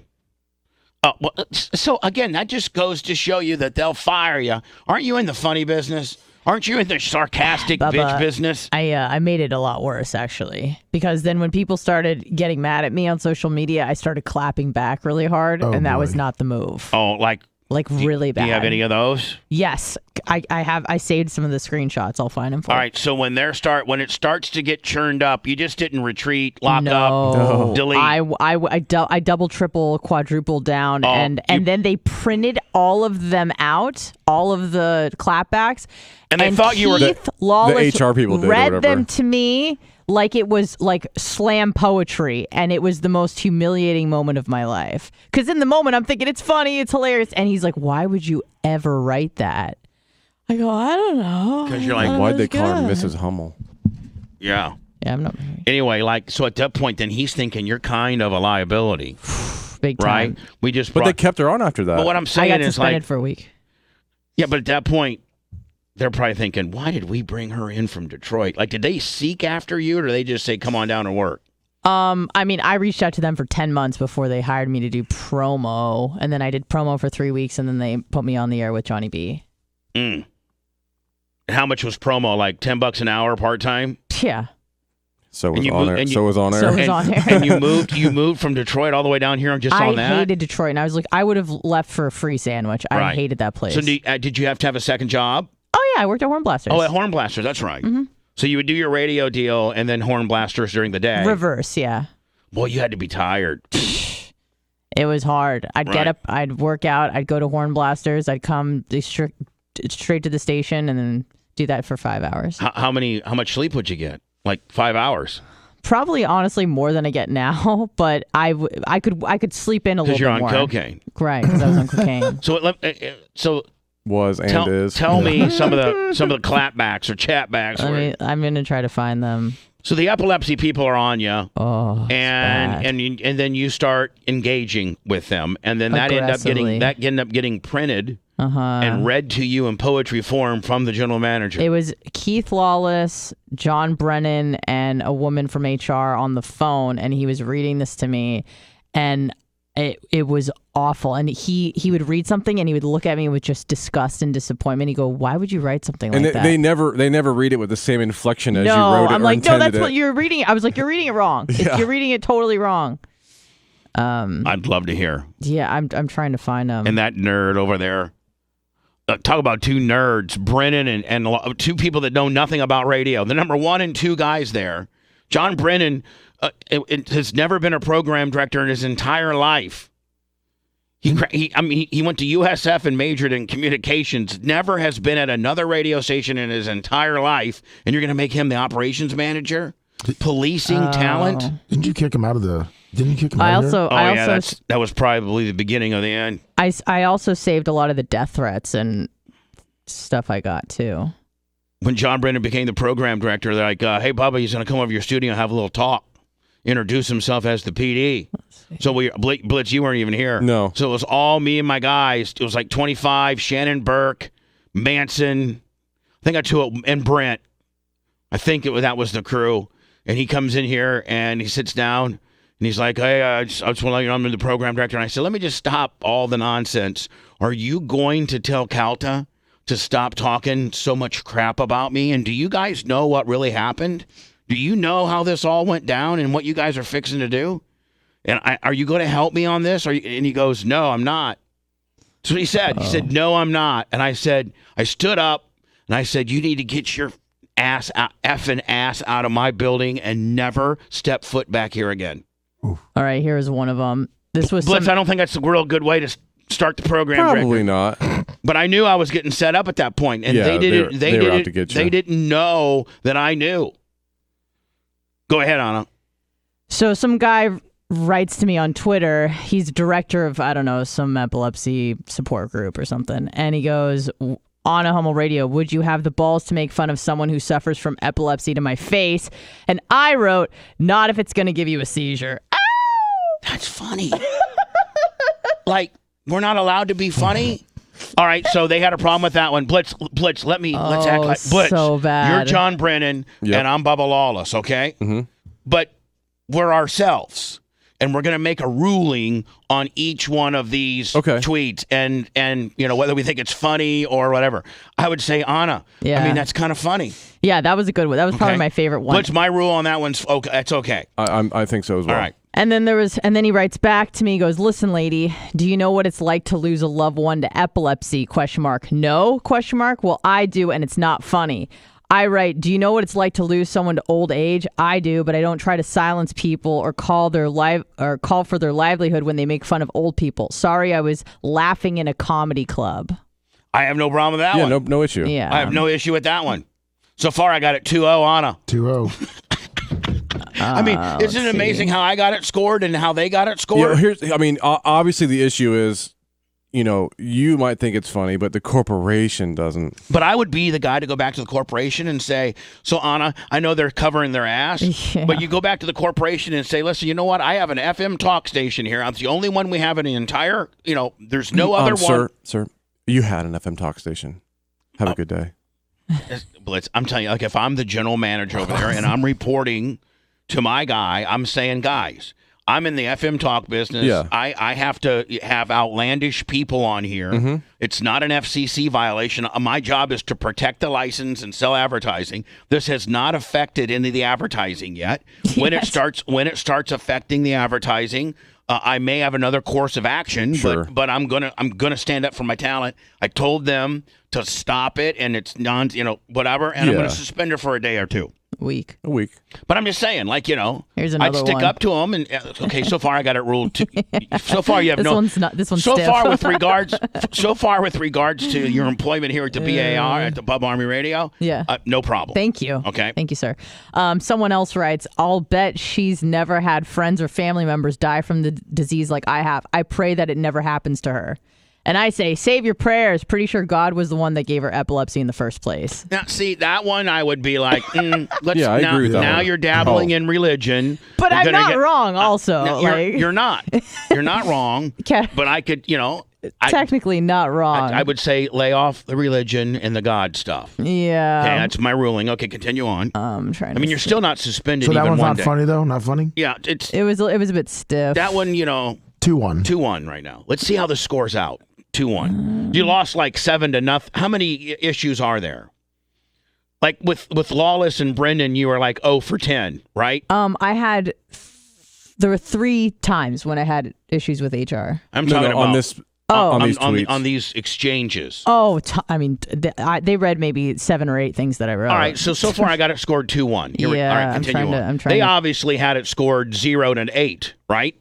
Well, so again, that just goes to show you that they'll fire you. Aren't you in the funny business? Aren't you in the sarcastic Bubba, bitch business? I made it a lot worse, actually, because then when people started getting mad at me on social media, I started clapping back really hard, and that was not the move. Oh, like really bad. Do you have any of those? Yes, I saved some of the screenshots. I'll find them for All you. right, so when it starts to get churned up, you just didn't retreat, lock No. up, delete. I double, triple, quadruple down, and then they printed all of them out, all of the clapbacks, And they thought you were Keith Lawless the HR people did or read whatever. them to me like it was like slam poetry, and it was the most humiliating moment of my life. Because in the moment, I'm thinking it's funny, it's hilarious, and he's like, "Why would you ever write that?" I go, "I don't know." Because you're like, Why'd they call her good. Mrs. Hummel? yeah. Yeah, I'm not Anyway, like, so at that point, then he's thinking you're kind of a liability, big right? time. We just But brought. they kept her on after that. But what I'm I saying got is suspended like, for a week. yeah, but at that point, they're probably thinking, why did we bring her in from Detroit? Like, did they seek after you, or did they just say, come on down and work? I mean, I reached out to them for 10 months before they hired me to do promo, and then I did promo for 3 weeks, and then they put me on the air with Johnny B. Mm. How much was promo? Like $10 an hour part time? Yeah. So was And you on moved- air. and you- So was on air. So was on air. And you moved from Detroit all the way down here and just I on that? hated Detroit, and I was like, I would have left for a free sandwich. I Right. hated that place. So did you have to have a second job? Oh yeah, I worked at Horn Blasters. Oh, at Horn Blasters, that's right. Mm-hmm. So you would do your radio deal and then Horn Blasters during the day. Reverse, yeah. Boy, you had to be tired. It was hard. I'd Right. get up, I'd work out, I'd go to Horn Blasters, I'd come straight to the station, and then do that for 5 hours. How much sleep would you get? Like 5 hours? Probably, honestly, more than I get now. But I could sleep in a little Because bit you're on more. cocaine. Right? Because I was on cocaine. So Was and is. tell me some of the clapbacks or chatbacks. I'm gonna try to find them. So the epilepsy people are on you, Oh, it's bad. and then you start engaging with them, and then that end up getting printed and read to you in poetry form from the general manager. It was Keith Lawless, John Brennan, and a woman from HR on the phone, and he was reading this to me, and it was awful. And he would read something, and he would look at me with just disgust and disappointment. He'd go, "Why would you write something And like that?" they never read it with the same inflection as you no, wrote it. I'm or like, no, intended that's what it. you're reading. I was like, you're reading it wrong. You're reading it totally wrong. I'd love to hear. Yeah, I'm trying to find them. And that nerd over there. Talk about two nerds, Brennan and two people that know nothing about radio. The number 1 and 2 guys there. John Brennan has never been a program director in his entire life. He went to USF and majored in communications. Never has been at another radio station in his entire life. And you're going to make him the operations manager? Policing talent? Didn't you kick him out of the? Didn't you kick him I out of also, that was probably the beginning of the end. I also saved a lot of the death threats and stuff I got too. when John Brennan became the program director, they're like, hey, Bubba, he's going to come over to your studio and have a little talk. Introduce himself as the PD. So Blitz, you weren't even here. No. So it was all me and my guys. It was like 25, Shannon Burke, Manson, I think I two, and Brent. I think that was the crew. And he comes in here and he sits down and he's like, hey, I just want to let you know I'm the program director. And I said, let me just stop all the nonsense. Are you going to tell Calta to stop talking so much crap about me? And do you guys know what really happened? Do you know how this all went down and what you guys are fixing to do? And are you going to help me on this? And he goes, no, I'm not. That's what he said. He said, no, I'm not. And I stood up and I said, you need to get your effing ass out of my building and never step foot back here again. All right, here's one of them. This was Blitz, I don't think that's a real good way to start the program. Probably not. But I knew I was getting set up at that point, and Yeah, they were out to get you. They didn't know that I knew. Go ahead, Anna. So some guy writes to me on Twitter. He's director of, I don't know, some epilepsy support group or something. And he goes, on a Hummel Radio, would you have the balls to make fun of someone who suffers from epilepsy to my face? And I wrote, not if it's going to give you a seizure. Ow! That's funny. Like, we're not allowed to be funny? All right, so they had a problem with that one. Blitz, let's act like Blitz. So bad. You're John Brennan, and I'm Bubba Lawless, okay? Mm-hmm. But we're ourselves, and we're going to make a ruling on each one of these tweets, and you know, whether we think it's funny or whatever. I would say, Anna, I mean, that's kind of funny. Yeah, that was a good one. That was probably my favorite one. Blitz, my rule on that one's okay. That's okay. I think so as well. All right. And then he writes back to me, he goes, listen, lady, do you know what it's like to lose a loved one to epilepsy? ? No? ? Well, I do, and it's not funny. I write, do you know what it's like to lose someone to old age? I do, but I don't try to silence people or call for their livelihood when they make fun of old people. Sorry, I was laughing in a comedy club. I have no problem with that one. Yeah, no issue. Yeah. I have no issue with that one. So far, I got it 2-0, Anna. 2-0. I mean, isn't it amazing how I got it scored and how they got it scored? Yeah, obviously the issue is, you know, you might think it's funny, but the corporation doesn't. But I would be the guy to go back to the corporation and say, so Anna, I know they're covering their ass, but you go back to the corporation and say, listen, you know what? I have an FM talk station here. I'm the only one we have in the entire, you know, there's no other one. Sir, you had an FM talk station. Have a good day. Blitz, I'm telling you, like if I'm the general manager over there and I'm reporting to my guy, I'm saying, guys, I'm in the FM talk business. Yeah. I have to have outlandish people on here. Mm-hmm. It's not an FCC violation. My job is to protect the license and sell advertising. This has not affected any of the advertising yet. When it starts affecting the advertising, I may have another course of action, but I'm gonna stand up for my talent. I told them to stop it, and it's whatever, and I'm gonna suspend her for a day or two. A week. But I'm just saying, like, you know, here's another I'd stick one. up to them, and okay, so far I got it ruled. So far you have this one's so stiff. far with regards to your employment here at the BAR at the Bub Army Radio. Yeah, no problem. Thank you. Okay, thank you, sir. Someone else writes, I'll bet she's never had friends or family members die from the disease like I have. I pray that it never happens to her. And I say, save your prayers. Pretty sure God was the one that gave her epilepsy in the first place. Now, see, that one I would be like, I agree with that now one. you're dabbling in religion. But I'm not wrong also. You're not. You're not wrong. But I could, technically not wrong. I would say lay off the religion and the God stuff. Yeah. Okay, that's my ruling. Okay, continue on. I'm trying you're still not suspended. So that even one's one not day. funny though. Not funny. Yeah, it was a bit stiff. That one, 2-1. 2-1 right now. Let's see how the score's out. 2-1. You lost like 7-0. How many issues are there? Like with Lawless and Brendan, you were like 0 for 10, right? There were 3 times when I had issues with HR. I'm talking about on this. On these tweets. On these exchanges. Oh, they read maybe 7 or 8 things that I wrote. All right, so far I got it scored 2-1. Yeah, all right, continue on. They obviously had it scored 0 to 8, right?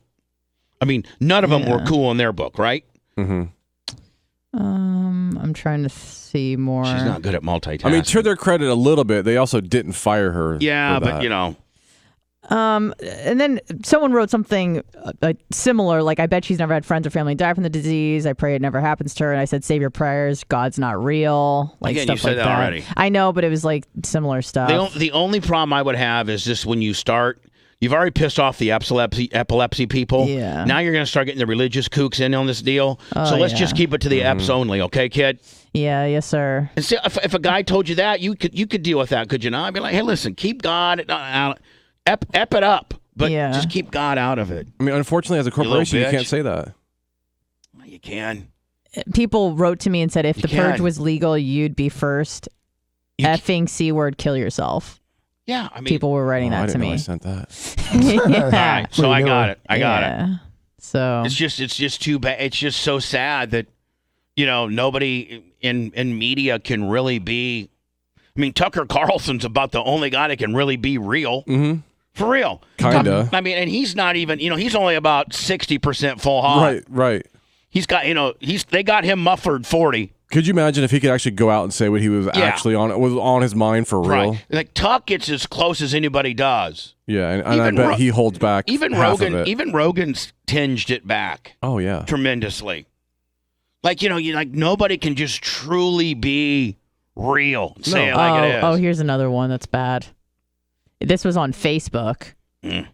I mean, none of them were cool in their book, right? Mm-hmm. I'm trying to see more. She's not good at multitasking. I mean, to their credit, a little bit, they also didn't fire her. Yeah, for that. but And then someone wrote something similar, like, I bet she's never had friends or family die from the disease. I pray it never happens to her. And I said, save your prayers. God's not real. Like, Again, stuff you said like that already. I know, but it was like similar stuff. The only problem I would have is just when you start, you've already pissed off the epilepsy people. Yeah. Now you're going to start getting the religious kooks in on this deal. So let's just keep it to the eps only, okay, kid? Yeah, yes, sir. And see, if a guy told you that, you could deal with that, could you not? I'd be like, hey, listen, keep God out. Ep it up, but just keep God out of it. I mean, unfortunately, as a corporation, you bitch. can't say that. You can. People wrote to me and said, if the can. purge was legal, you'd be first. Effing C word, kill yourself. Yeah, I mean, people were writing I that to didn't know me. I sent that. Yeah. all right, so I got it. I got it. So It's just too bad. It's just so sad that nobody in media can really be. I mean, Tucker Carlson's about the only guy that can really be real. Mm-hmm. For real. Kinda. I mean, and he's not even, he's only about 60% full hog. Right. He's got, they got him muffled 40. Could you imagine if he could actually go out and say what he was actually was on his mind for real? Right. Like, Tuck gets as close as anybody does. Yeah, and I bet he holds back even half Rogan, of it. Even Rogan's tinged it back. Oh, yeah. Tremendously. Like, nobody can just truly be real. Say it like it is. Oh, here's another one that's bad. This was on Facebook. I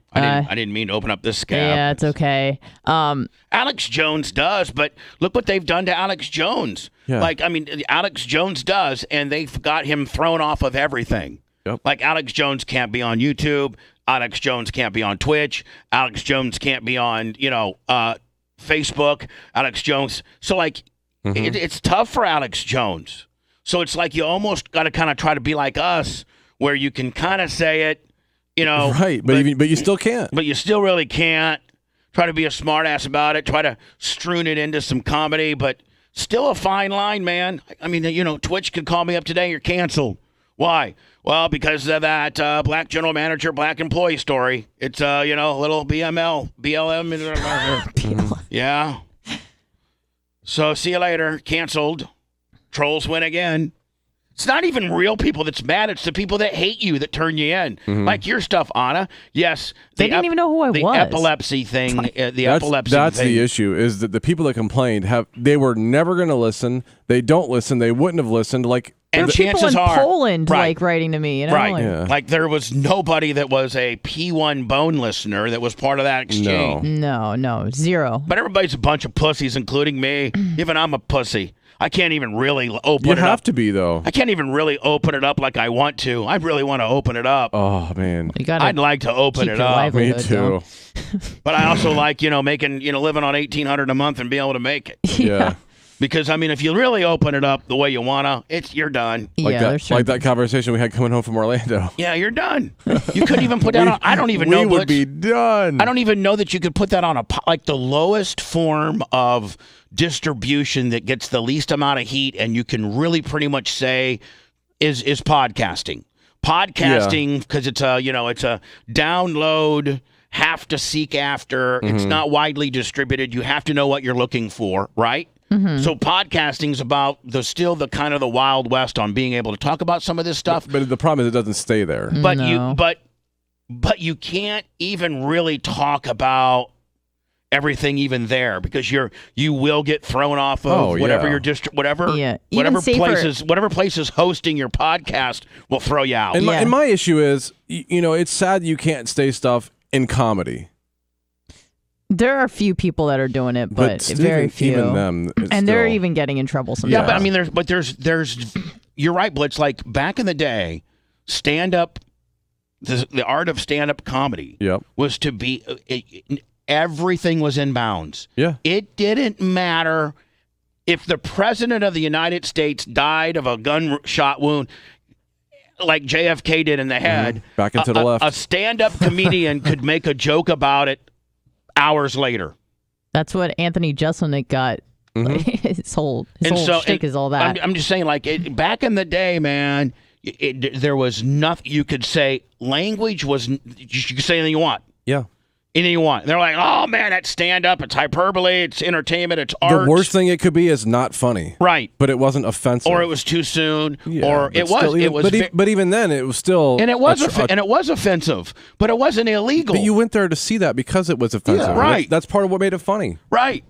didn't mean to open up this scab. Yeah, it's okay. Alex Jones does, but look what they've done to Alex Jones. Yeah. Like, I mean, Alex Jones does, and they've got him thrown off of everything. Yep. Like, Alex Jones can't be on YouTube. Alex Jones can't be on Twitch. Alex Jones can't be on, Facebook. Alex Jones. So, like, it's tough for Alex Jones. So it's like you almost got to kind of try to be like us, where you can kind of say it, Right, but you still can't. But you still really can't. Try to be a smartass about it. Try to strewn it into some comedy, but still a fine line, man. I mean, Twitch could call me up today. You're canceled. Why? Well, because of that black general manager, black employee story. It's a little BLM. Yeah. So see you later. Canceled. Trolls win again. It's not even real people that's mad. It's the people that hate you that turn you in. Like your stuff, Anna. Yes. They didn't even know who I was. The epilepsy thing. That's the issue, is that the people that complained they were never going to listen. They don't listen. They wouldn't have listened. Like, and people chances in are, Poland writing to me, right? Like there was nobody that was a P1 Bone listener that was part of that exchange. No, zero. But everybody's a bunch of pussies, including me. Even I'm a pussy. I can't even really open it up. You have to be, though. I can't even really open it up like I want to. I really want to open it up. Oh, man. I'd like to open it up. Me too. But I also like, making, living on $1,800 a month and being able to make it. Yeah. Because, I mean, if you really open it up the way you want to, you're done. Like that conversation we had coming home from Orlando. Yeah, you're done. You couldn't even put that on. I don't even know. We would be done. I don't even know that you could put that on like the lowest form of distribution that gets the least amount of heat, and you can really pretty much say is podcasting. Podcasting, because it's a download, have to seek after. It's not widely distributed. You have to know what you're looking for, right? So podcasting is about the kind of the Wild West on being able to talk about some of this stuff. But the problem is it doesn't stay there. But you can't even really talk about everything even there, because you will get thrown off of whatever your whatever places hosting your podcast will throw you out. And my issue is, it's sad you can't stay stuff in comedy. There are a few people that are doing it, but very few. Even them, and they're even getting in trouble sometimes. Yeah, but I mean, there's you're right, Blitz. Like back in the day, stand-up, the art of stand-up comedy was to be, everything was in bounds. Yeah. It didn't matter if the president of the United States died of a gunshot wound, like JFK did in the head. Back into the left. A stand-up comedian could make a joke about it hours later. That's what Anthony Jeselnik got. His whole shtick is all that. I'm just saying, like, back in the day, man, there was nothing you could say. Language was, you could say anything you want. Yeah. anything you want. They're like, oh man, that's stand up. It's hyperbole. It's entertainment. It's art. The worst thing it could be is not funny. Right. But it wasn't offensive. Or it was too soon. Yeah, or but it still, was. But even then, it was still. And it was offensive, but it wasn't illegal. But you went there to see that because it was offensive. Yeah, right. That's part of what made it funny. Right.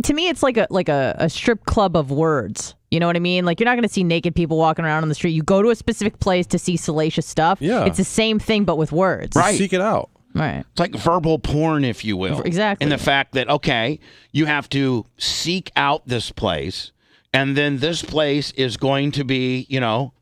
To me, it's like a strip club of words. You know what I mean? Like, you're not going to see naked people walking around on the street. You go to a specific place to see salacious stuff. Yeah. It's the same thing, but with words. Right. Seek it out. Right. It's like verbal porn, if you will. Exactly. And the fact that, okay, you have to seek out this place, and then this place is going to be,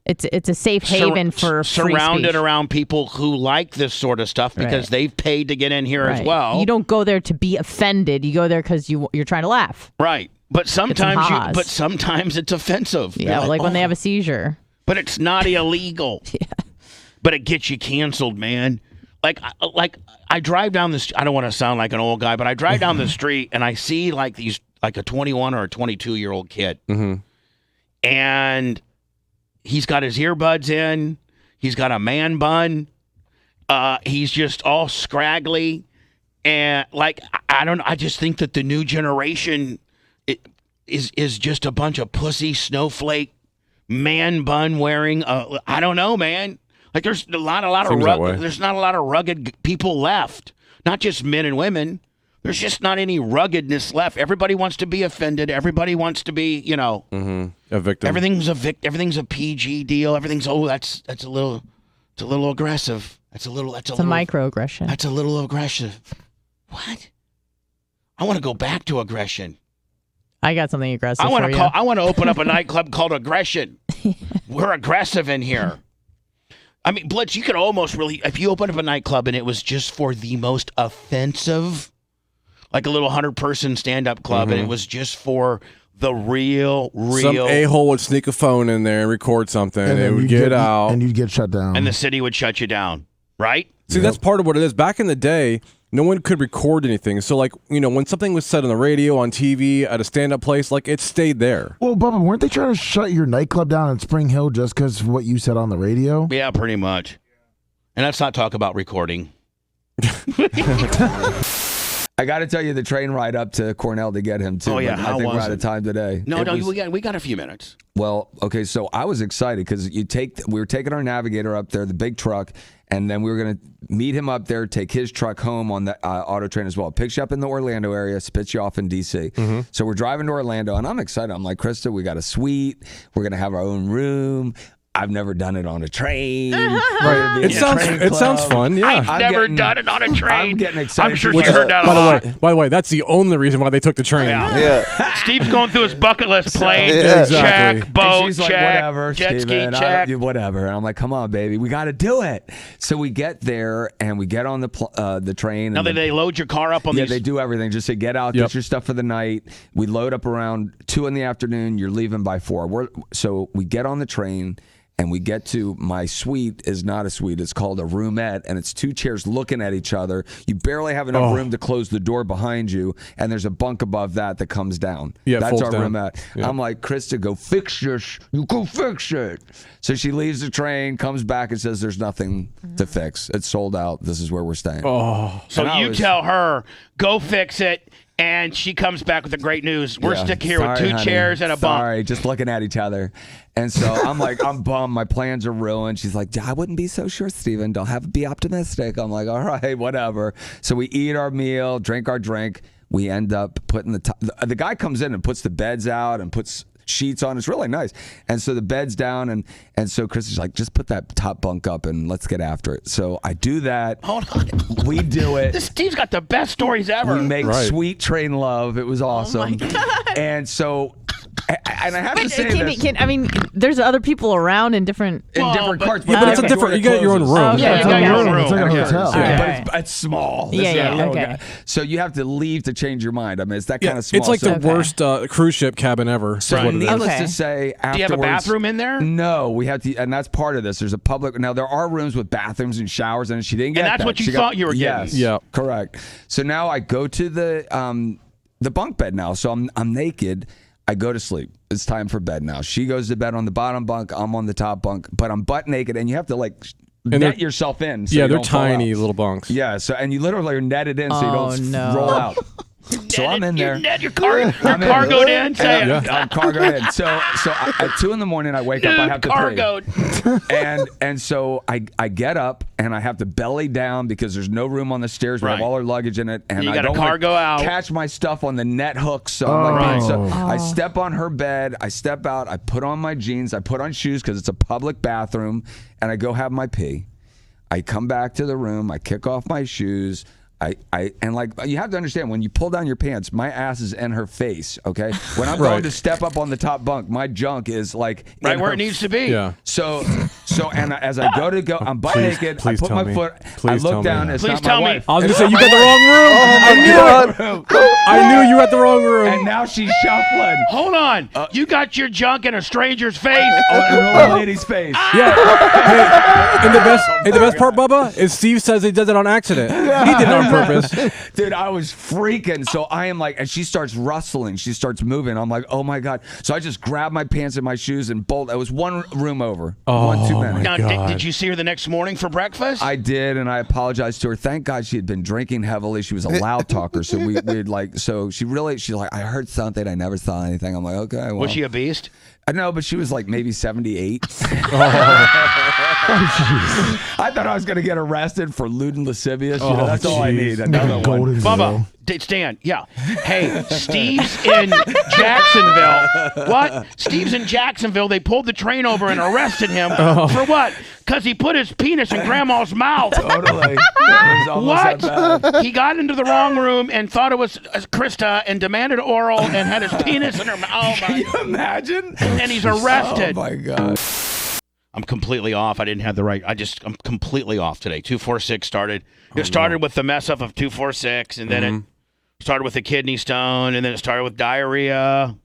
It's a safe haven for free surrounded speech. around people who like this sort of stuff because Right. they've paid to get in here as Right. well. You don't go there to be offended. You go there because you're trying to laugh. Right. But sometimes ha's. sometimes it's offensive. Yeah, You're like when they "Oh." have a seizure. But it's not illegal. Yeah. But it gets you canceled, man. Like I drive down this. I don't want to sound like an old guy, but I drive down the street and I see like a 21 or a 22-year-old kid, and he's got his earbuds in. He's got a man bun. He's just all scraggly, and like I don't. I just think that the new generation is just a bunch of pussy snowflake man bun wearing. I don't know, man. Like there's not a lot of rugged people left. Not just men and women. There's just not any ruggedness left. Everybody wants to be offended. Everybody wants to be, A victim. Everything's a PG deal. Everything's that's a little aggressive. It's a Microaggression. That's a little aggressive. What? I want to go back to aggression. I got something aggressive I want for to you. I want to open up a nightclub called Aggression. We're aggressive in here. I mean, Blitz, you could almost really, if you open up a nightclub and it was just for the most offensive, like a little 100-person stand-up club, and it was just for the real. Some a-hole would sneak a phone in there and record something, and it would get out. And you'd get shut down. And the city would shut you down, right? See, that's part of what it is. Back in the day, no one could record anything. So, like, when something was said on the radio, on TV, at a stand-up place, like, it stayed there. Well, Bubba, weren't they trying to shut your nightclub down in Spring Hill just because of what you said on the radio? Yeah, pretty much. And let's not talk about recording. I got to tell you the train ride up to Cornell to get him too. Oh, yeah, but how I think we're was out it? of time today. No, It was- we got a few minutes. Well, okay, so I was excited because we were taking our Navigator up there, the big truck, and then we were going to meet him up there, take his truck home on the auto train as well. Picks you up in the Orlando area, spits you off in D.C. So we're driving to Orlando, and I'm excited. I'm like, Krista, we got a suite. We're going to have our own room. I've never done it on a train. Right. It sounds fun. Yeah. I've never done it on a train. I'm getting excited. I'm sure for you heard that a lot. By the way, that's the only reason why they took the train. Yeah. Steve's going through his bucket list. Plane, Yeah. Exactly. check, And boat, she's like, check, whatever, jet Steven, ski, check. whatever. And I'm like, come on, baby, we got to do it. So we get there and we get on the train. Now, And they load your car up on yeah, these. they do everything. Just say, get out, Yep. get your stuff for the night. We load up around 2 in the afternoon. You're leaving by 4. So we get on the train. And we get to my suite is not a suite. It's called a roomette, and it's 2 chairs looking at each other. You barely have enough room to close the door behind you, and there's a bunk above that comes down. Yeah, that's folds our down. roomette. Yeah. I'm like, Krista, go fix this. You go fix it. So she leaves the train, comes back, and says, there's nothing to fix. It's sold out. This is where we're staying. So And I you was- tell her, go fix it, and she comes back with the great news. We're Yeah. stuck here with Sorry, 2 honey. chairs and a bunk. Sorry, just looking at each other. And so I'm like, I'm bummed. My plans are ruined. She's like, I wouldn't be so sure, Steven. Don't be optimistic. I'm like, all right, whatever. So we eat our meal, drink our drink. We end up putting the guy comes in and puts the beds out and puts sheets on. It's really nice. And so the bed's down, and so Chris is like, just put that top bunk up and let's get after it. So I do that. Hold on. We do it. Steve's got the best stories ever. We make Right. sweet train love. It was awesome. Oh my God. And so, and I have to say this. I mean, there's other people around in different. In different carts, Yeah, but it's a the different. door You got your own closes. room. Okay. Yeah, It's you like got a your room. room. It's like a Okay. hotel. Yeah. But it's small. Yeah, This is yeah, a little okay. guy. So you have to leave to change your mind. I mean, it's that Yeah, kind of small. it's like the So- worst cruise ship cabin ever. So is what it is. needless Okay. to say, afterwards, Do you have a bathroom in there? No, we have to, and that's part of this. There's a public. Now there are rooms with bathrooms and showers, and she didn't get. And that's that. what you She thought you were getting. Yes, Yeah. correct. So now I go to the bunk bed now. So I'm naked. I go to sleep. It's time for bed now. She goes to bed on the bottom bunk. I'm on the top bunk, but I'm butt naked, and you have to like net yourself in. So yeah, you they're don't fall tiny out. little bunks. Yeah, so and you literally are netted in so you don't roll out. So I'm in there. Your cargoed in. Say it. I'm cargoed in. So at 2 a.m. I wake up. I have to cargoed. and so I get up and I have to belly down because there's no room on the stairs. We have all our luggage in it, and you I got don't to cargo out. catch my stuff on the net hooks. So I'm like, I step on her bed. I step out. I put on my jeans. I put on shoes because it's a public bathroom, and I go have my pee. I come back to the room. I kick off my shoes. And like you have to understand, when you pull down your pants, my ass is in her face. Okay, when I'm going to step up on the top bunk, my junk is like right where it needs to be. Yeah. So and as I go, I'm butt naked. I put my foot. I look down. It's not my wife. I was gonna say you got the wrong room. I knew you were at the wrong room. And now she's shuffling. Hold on, you got your junk in a stranger's face. In an old lady's face. Yeah. Hey, and the best part, Bubba, is Steve says he does it on accident. He did it on purpose. Dude, I was freaking. So I am like, and she starts rustling. She starts moving. I'm like, oh my God. So I just grab my pants and my shoes and bolt. It was one room over. One too many. Now, did you see her the next morning for breakfast? I did, and I apologized to her. Thank God she had been drinking heavily. She was a loud talker. So we'd like, so she's like, I heard something. I never saw anything. I'm like, okay. Well. Was she a beast? No, but she was like maybe 78. I thought I was going to get arrested for lewd and lascivious. That's all I need. Another one. Bubba, Stan, yeah. Hey, Steve's in Jacksonville. What? Steve's in Jacksonville. They pulled the train over and arrested him for what? Because he put his penis in Grandma's mouth. Totally. It was almost that bad. He got into the wrong room and thought it was Krista and demanded oral and had his penis in her mouth. Oh, Can you imagine? And he's arrested. Oh, my God. I'm completely off. I didn't have the right. I'm completely off today. 246 started. It started with the mess up of 246, and then it started with a kidney stone, and then it started with diarrhea.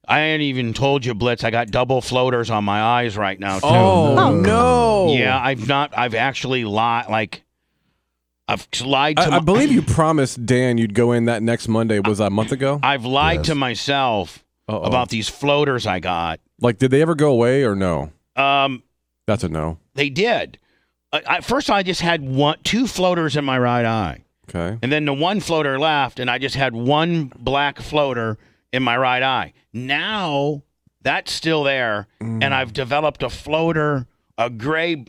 I ain't even told you, Blitz. I got double floaters on my eyes right now, too. Oh, no. Yeah, I've actually lied. Like, I've lied to I believe you promised Dan you'd go in that next Monday. Was that a month ago? I've lied to myself about these floaters I got. Like, did they ever go away or no? That's a no. They did. First, I just had two floaters in my right eye. Okay. And then the one floater left, and I just had one black floater in my right eye. Now, that's still there, and I've developed a floater, a gray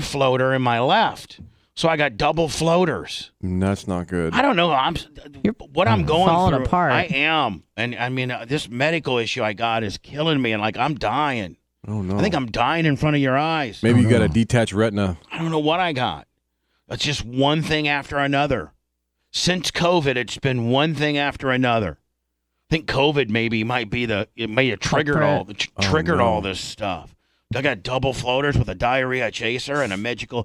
floater in my left. So I got double floaters. That's not good. I don't know. I'm going falling through. apart. I am, and I mean, this medical issue I got is killing me, and like I'm dying. Oh no! I think I'm dying in front of your eyes. Maybe you got a detached retina. I don't know what I got. It's just one thing after another. Since COVID, it's been one thing after another. I think COVID may have triggered all this stuff. I got double floaters with a diarrhea chaser and another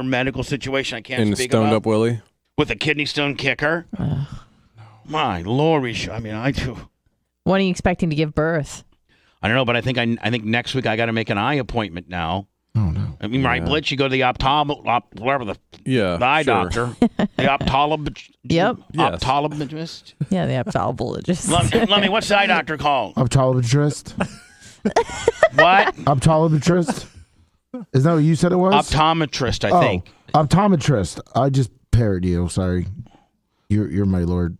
medical situation I can't speak about. And stoned up Willie with a kidney stone kicker. My Lord, I do. When are you expecting to give birth? I don't know, but I think next week I got to make an eye appointment now. Oh no! I mean, right, Blitz, you go to the eye doctor, the ophthalmologist. Yep. Yes. Ophthalmologist. Yeah, the ophthalmologist. Let me. What's the eye doctor called? Optometrist. What? Optometrist. Is that what you said it was? Optometrist, I think. Optometrist. I just parried you. Sorry. You're my lord.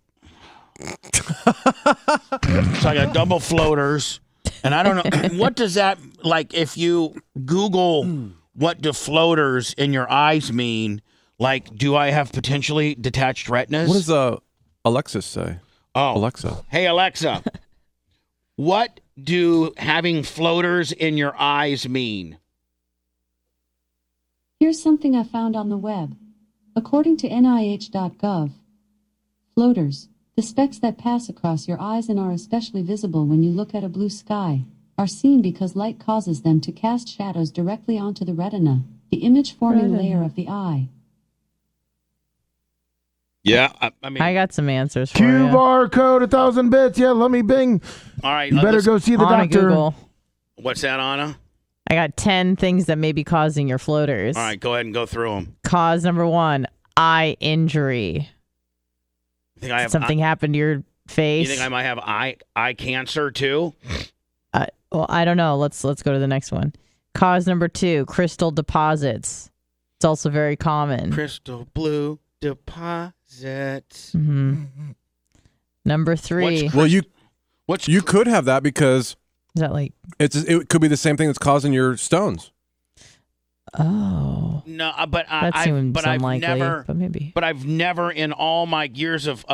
So I got double floaters. And I don't know, what does that, like, if you Google what do floaters in your eyes mean, like, do I have potentially detached retinas? What does Alexis say? Oh. Alexa. Hey, Alexa, what do having floaters in your eyes mean? Here's something I found on the web. According to NIH.gov, floaters, the specks that pass across your eyes and are especially visible when you look at a blue sky, are seen because light causes them to cast shadows directly onto the retina, the image-forming layer of the eye. Yeah, I mean, I got some answers for QR code 1,000 bits. Yeah, let me bing. All right, You better go see the Anna doctor. Google. What's that, Anna? I got 10 things that may be causing your floaters. All right, go ahead and go through them. Cause number 1, eye injury. Think I have Something happened to your face. You think I might have eye cancer too? Well, I don't know. Let's go to the next one. Cause number 2, crystal deposits. It's also very common. Crystal blue deposits. Number 3. You could have that because is that like it could be the same thing that's causing your stones. Oh. No, but That seems I've unlikely, never, but maybe. But I've never in all my years of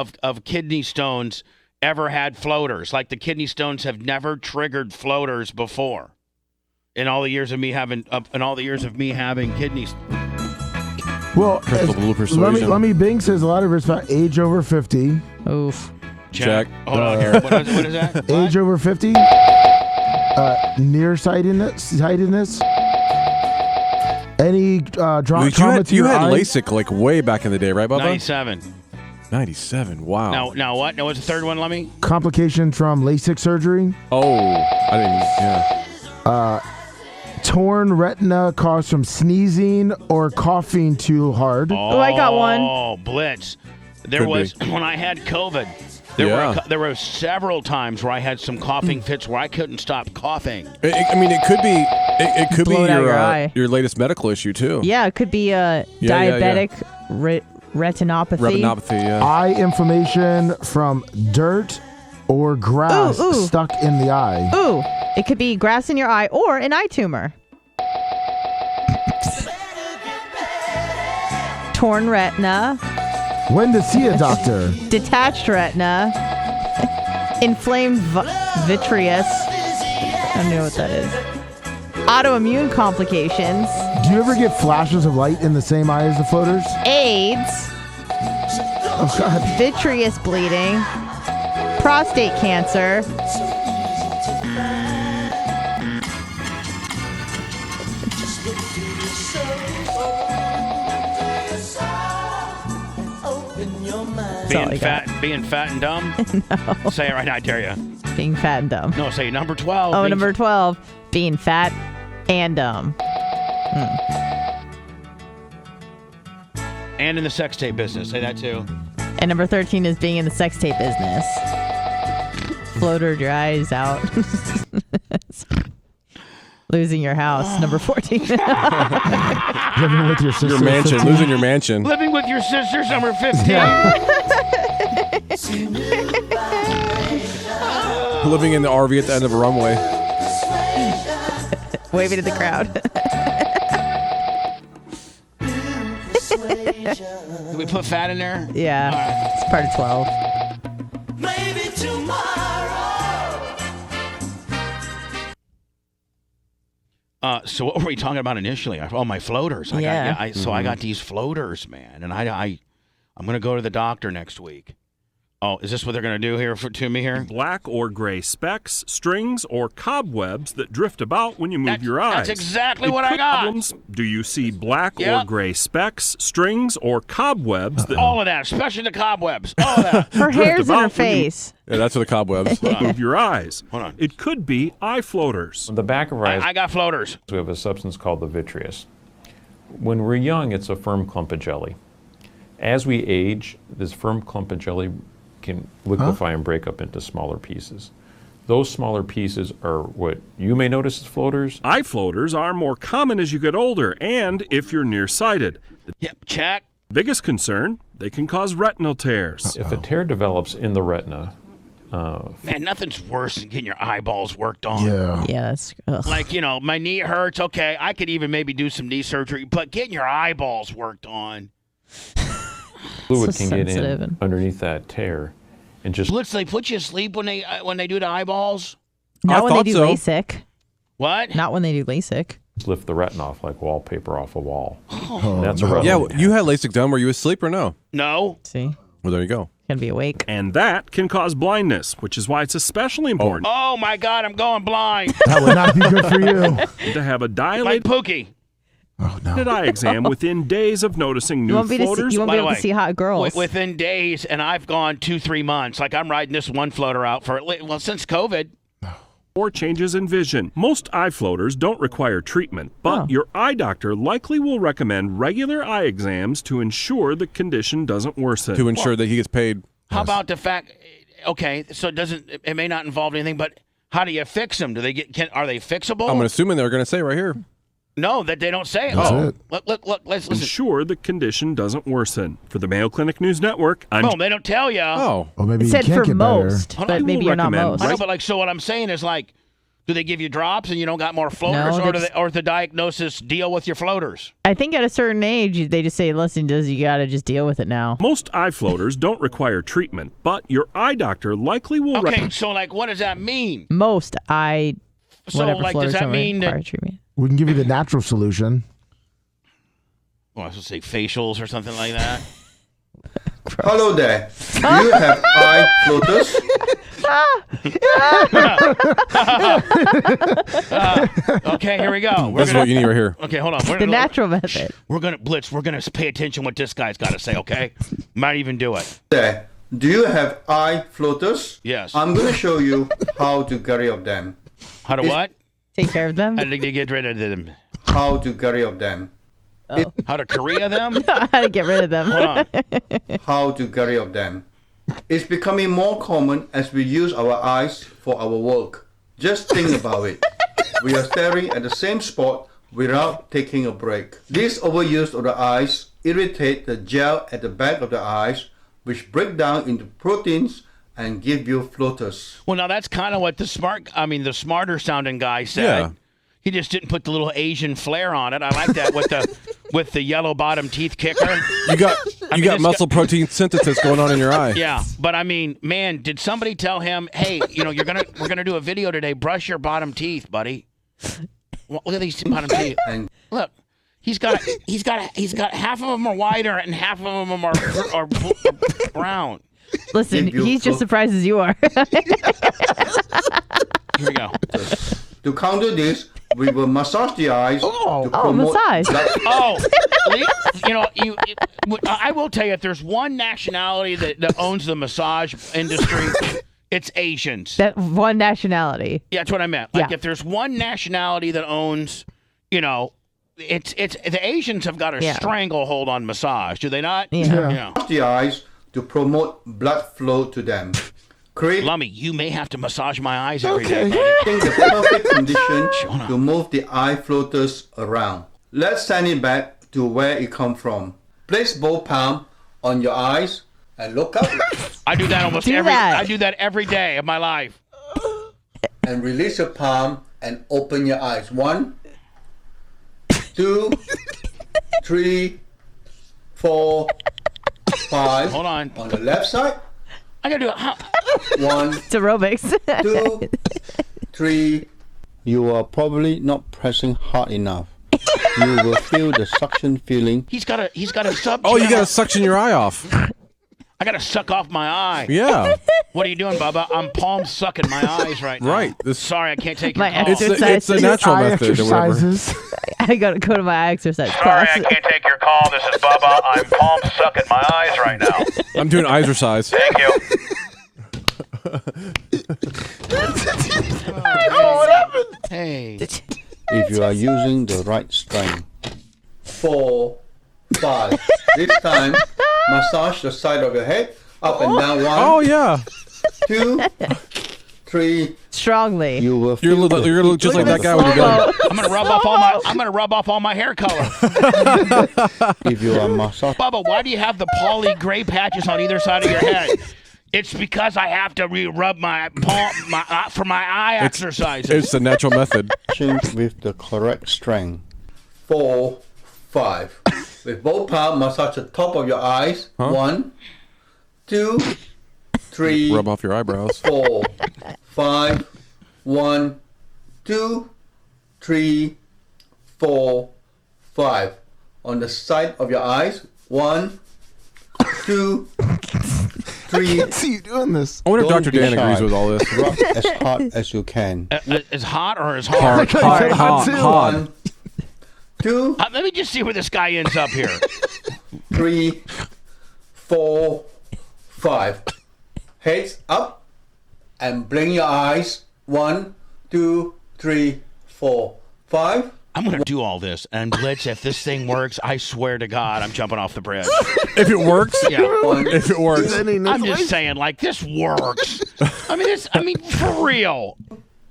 kidney stones ever had floaters. Like the kidney stones have never triggered floaters before. In all the years of me having kidneys. Well, Crystal blue persuasion. let me Bing says a lot of it's about age over 50. Oof. Check. Hold on here. What is that? Age over 50. Nearsightedness. Any trauma to you your had eye? LASIK like way back in the day, right, Bubba? 97. 97. Wow. Now what? Now what's the third one, Lemmy? Complication from LASIK surgery. Oh, I didn't. Yeah. Torn retina caused from sneezing or coughing too hard. Oh, I got one. Oh, Blitz. There Could was be. when I had COVID. There were several times where I had some coughing fits where I couldn't stop coughing. It could be. It could be Blowed out your eye. your latest medical issue too. Yeah, it could be diabetic retinopathy. Retinopathy. Yeah. Eye inflammation from dirt or grass Ooh. stuck in the eye. Ooh, it could be grass in your eye or an eye tumor. Torn retina, When to see a doctor. detached retina, inflamed vitreous. I don't know what that is. Autoimmune complications, Do you ever get flashes of light in the same eye as the floaters? AIDS, Oh, God. vitreous bleeding, prostate cancer, Being fat and dumb? No. Say it right now, I dare you. being fat and dumb. No, say number 12. Oh, being number 12, being fat and dumb. And in the sex tape business. Say that too. And number 13 is being in the sex tape business. Floatered your eyes out. Losing your house. Number 14. Living with your sister. Your mansion. 15. Losing your mansion. Living with your sisters, number 15. Living in the RV at the end of a runway. Waving at the crowd. Did we put fat in there? Yeah. It's part of 12. So what were we talking about initially? Oh, my floaters. I got these floaters, man, and I'm gonna go to the doctor next week. Oh, is this what they're gonna do here to me here? Black or gray specks, strings, or cobwebs that drift about when you move your eyes. That's exactly what I got. Problems? Do you see black Yep. or gray specks, strings, or cobwebs that All of that, especially the cobwebs. All of that. Her hair's in her about when you- face. Yeah, that's for the cobwebs. move your eyes? Hold on. It could be eye floaters. On the back of our eyes, I got floaters. we have a substance called the vitreous. When we're young, it's a firm clump of jelly. As we age, this firm clump of jelly can liquefy and break up into smaller pieces. Those smaller pieces are what you may notice as floaters. Eye floaters are more common as you get older and if you're nearsighted. Yep, check. Biggest concern, they can cause retinal tears. If a tear develops in the retina, Man, nothing's worse than getting your eyeballs worked on. Yeah. Yeah, that's. Ugh. Like, my knee hurts. Okay, I could even maybe do some knee surgery, but getting your eyeballs worked on. fluid So can get sensitive in underneath that tear and just Blitz, they put you asleep when they do the eyeballs? Not I when they thought do so. LASIK. What? Not when they do LASIK. lift the retina off like wallpaper off a wall. That's a retinal. Yeah, you had LASIK done. Were you asleep or no? No. See, Well, there you go. gonna be awake. And that can cause blindness, which is why it's especially important Oh my God, I'm going blind. That would not be good for you. to have a Like dilated Pookie. Oh, no. eye exam within days of noticing You new won't be, floaters. you won't By be the able way, to see hot girls. Within days, and I've gone 2-3 months. Like I'm riding this one floater out for since COVID. Or changes in vision. Most eye floaters don't require treatment, but your eye doctor likely will recommend regular eye exams to ensure the condition doesn't worsen. To ensure that he gets paid. How about the fact? Okay, so it may not involve anything, but How do you fix them? Do they are they fixable? I'm assuming they're going to say right here. No, that they don't say it. That's Oh, it. look, let's listen. Ensure the condition doesn't worsen. For the Mayo Clinic News Network, I'm Oh, they don't tell you. Oh. Or maybe It you said can't for get better. most, Hold on, but I maybe will you're not recommend most. I know, but like, so what I'm saying is like, do they give you drops and you don't got more floaters, No, or they or the diagnosis deal with your floaters? I think at a certain age, they just say, listen, you got to just deal with it now. Most eye floaters don't require treatment, but your eye doctor likely will Okay, so like, what does that mean? Most So whatever like, floaters does that don't mean require that? treatment. We can give you the natural solution. Well, I was supposed to say facials or something like that. Hello there. Do you have eye floaters? Okay, here we go. That's what you need right here. Okay, hold on. The natural method. We're gonna Blitz. We're gonna pay attention what this guy's got to say. Okay, might even do it. There. Do you have eye floaters? Yes. I'm going to show you how to get rid of them. How to what? Take care of them. How to get rid of them? How to get rid of them. How to Korea them? How to get rid of them. Hold on. How to get rid of them. It's becoming more common as we use our eyes for our work. Just think about it. We are staring at the same spot without taking a break. This overuse of the eyes irritate the gel at the back of the eyes, which break down into proteins and give you floaters. Well, now that's kind of what the smarter sounding guy said. Yeah. He just didn't put the little Asian flair on it. I like that with the yellow bottom teeth kicker. You got this muscle protein synthesis going on in your eye. Yeah, but I mean, man, did somebody tell him, hey, we're gonna do a video today. Brush your bottom teeth, buddy. Well, look at these bottom teeth. And Look, he's got half of them are whiter and half of them are brown. Listen, If you he's just look- surprised as you are. Here we go. to counter this, we will massage the eyes to promote massage. blood. Oh, I will tell you, if there's one nationality that owns the massage industry, it's Asians. That one nationality. Yeah, that's what I meant. Like, Yeah. if there's one nationality that owns, it's the Asians have got a Yeah. stranglehold on massage, do they not? Yeah. Yeah. The eyes to promote blood flow to them. Create Lummy, you may have to massage my eyes every day. buddy. the perfect condition to move the eye floaters around. Let's send it back to where it come from. Place both palm on your eyes and look up I do that almost I do that every day of my life. and release your palm and open your eyes. 1, 2, 3, 4, 5. Hold on. On the left side. I gotta do it. 1, It's aerobics. 2, 3. You are probably not pressing hard enough. You will feel the suction feeling. He's got a sub. Oh, you got to suction your eye off. I gotta suck off my eye. Yeah. What are you doing, Bubba? I'm palm sucking my eyes right now. Right. This- Sorry, I can't take your My call. It's a natural Eye method or whatever. exercises. I gotta go to my exercise Sorry, class. I can't take your call. This is Bubba. I'm palm sucking my eyes right now. I'm doing exercise. Thank you. What happened? Hey. If you are using the right strength. 4, 5. This time, massage the side of your head, up and down. 1, Oh yeah. 2, 3. Strongly. You will You're feel gonna look just like that guy when you're done. I'm gonna rub off all my hair color. if you are massage. Bubba, why do you have the Pauly gray patches on either side of your head? It's because I have to rub my palm for my eye exercises. It's a natural method. With the correct strength. 4, 5. With both palms, massage the top of your eyes. 1, 2, 3, Rub off your eyebrows. 4, 5. 1, 2, 3, 4, 5. On the side of your eyes. 1, 2, 3. I see you doing this. I wonder if Don't Dr. be Dan shy. agrees with all this. Rub as hard as you can. As hot or as hard? Hard. 1, 2, Let me just see where this guy ends up here. 3, 4, 5. Heads up and blink your eyes. 1, 2, 3, 4, 5. I'm gonna do all this, and Blitz, if this thing works, I swear to God, I'm jumping off the bridge. If it works, Yeah. if it works. I'm just saying, like, this works. I mean, for real.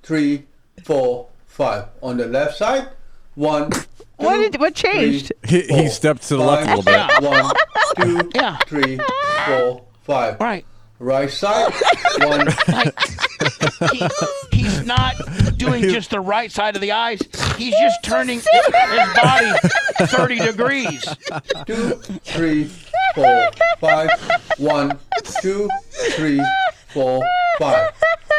3, 4, 5. On the left side, 1, 2, What changed? 3, He 4, stepped to the left a little bit. 1, 2, 3, 4, 5. Right. Right side, 1. He's not doing just the right side of the eyes. He's just turning his body 30 degrees. 2, 3, 4, 5. 1, 2, 3, 4, 5.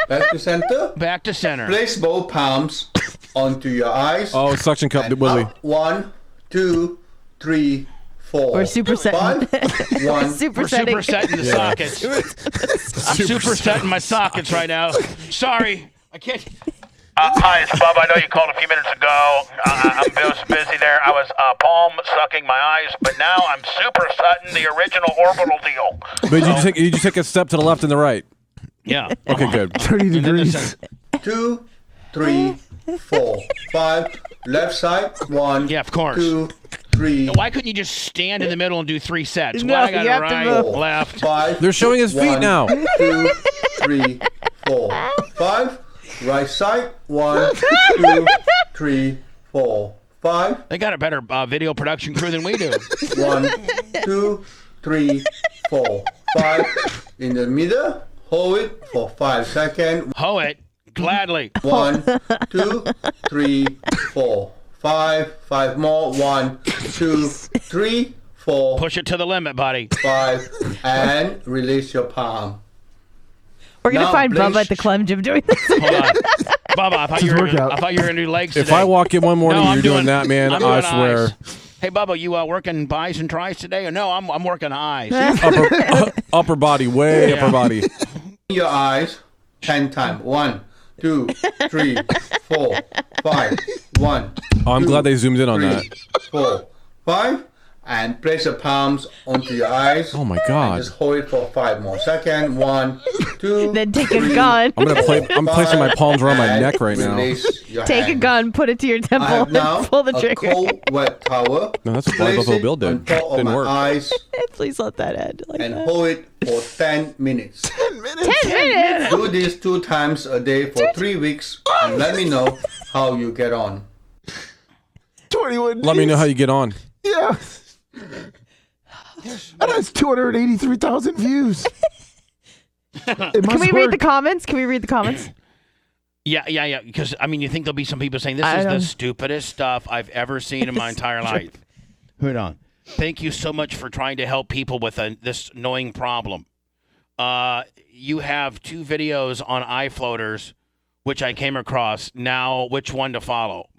Back to center. Back to center. Place both palms onto your eyes. Oh, suction cup, and Willie. up. 1, 2, 3, 4. We're supersetting. 5. 1. We're supersetting the sockets. I'm supersetting my sockets right now. Sorry, I can't. Hi, it's Bubba. I know you called a few minutes ago. I'm busy there. I was palm sucking my eyes, but now I'm supersetting the original orbital deal. But you just take a step to the left and the right. Yeah. Okay, good. 30 degrees. 2, 3, 4, 5. Left side. 1. Yeah, of course. 2, 3. Why couldn't you just stand in the middle and do 3 sets? No, Why I got you it have to right, move. left. 5. They're showing his feet 1, now. 2, 3, 4, 5. Right side. 1, 2, 3, 4, 5. They got a better video production crew than we do. 1, 2, 3, 4, 5. In the middle. Hold it for 5 seconds. Hoe it, gladly. 1, 2, 3, 4, 5. 5 more. 1, 2, 3, 4. Push it to the limit, buddy. 5. And release your palm. We're gonna Now, find please. Bubba at the Clem Gym doing this. Hold on. Bubba, I thought you were workout. gonna do legs If today. I walk in one morning No, and I'm you're doing that, man, I'm I doing swear. eyes. Hey, Bubba, you working buys and tries today? Or no, I'm working eyes. upper body, Yeah. upper body. Your eyes 10 times. 1, 2, 3, 4, 5. 1. Oh, I'm 2, glad they zoomed in on 3, that. 4, 5. And place the palms onto your eyes. Oh my And God. just hold it for 5 more seconds. 1, 2. Then take a 3, gun. I'm placing my palms around my and neck right now. release your Take a hand. gun, put it to your I temple, have now and pull the a trigger. cold wet towel. No, that's what Place Buffalo it Bill did. on top of Didn't my work. eyes Please let that end like and that. hold it for 10 minutes. 10 minutes. Do this 2 times a day for 3 weeks and let me know how you get on. 21 Let me know how you get on. Yeah. That has 283,000 views. Can we read the comments? Can we read the comments? Yeah. Because I mean, you think there'll be some people saying this I is the don't- stupidest stuff I've ever seen in my entire life. Hold on. Thank you so much for trying to help people with this annoying problem. You have 2 videos on eye floaters, which I came across. Now, which one to follow?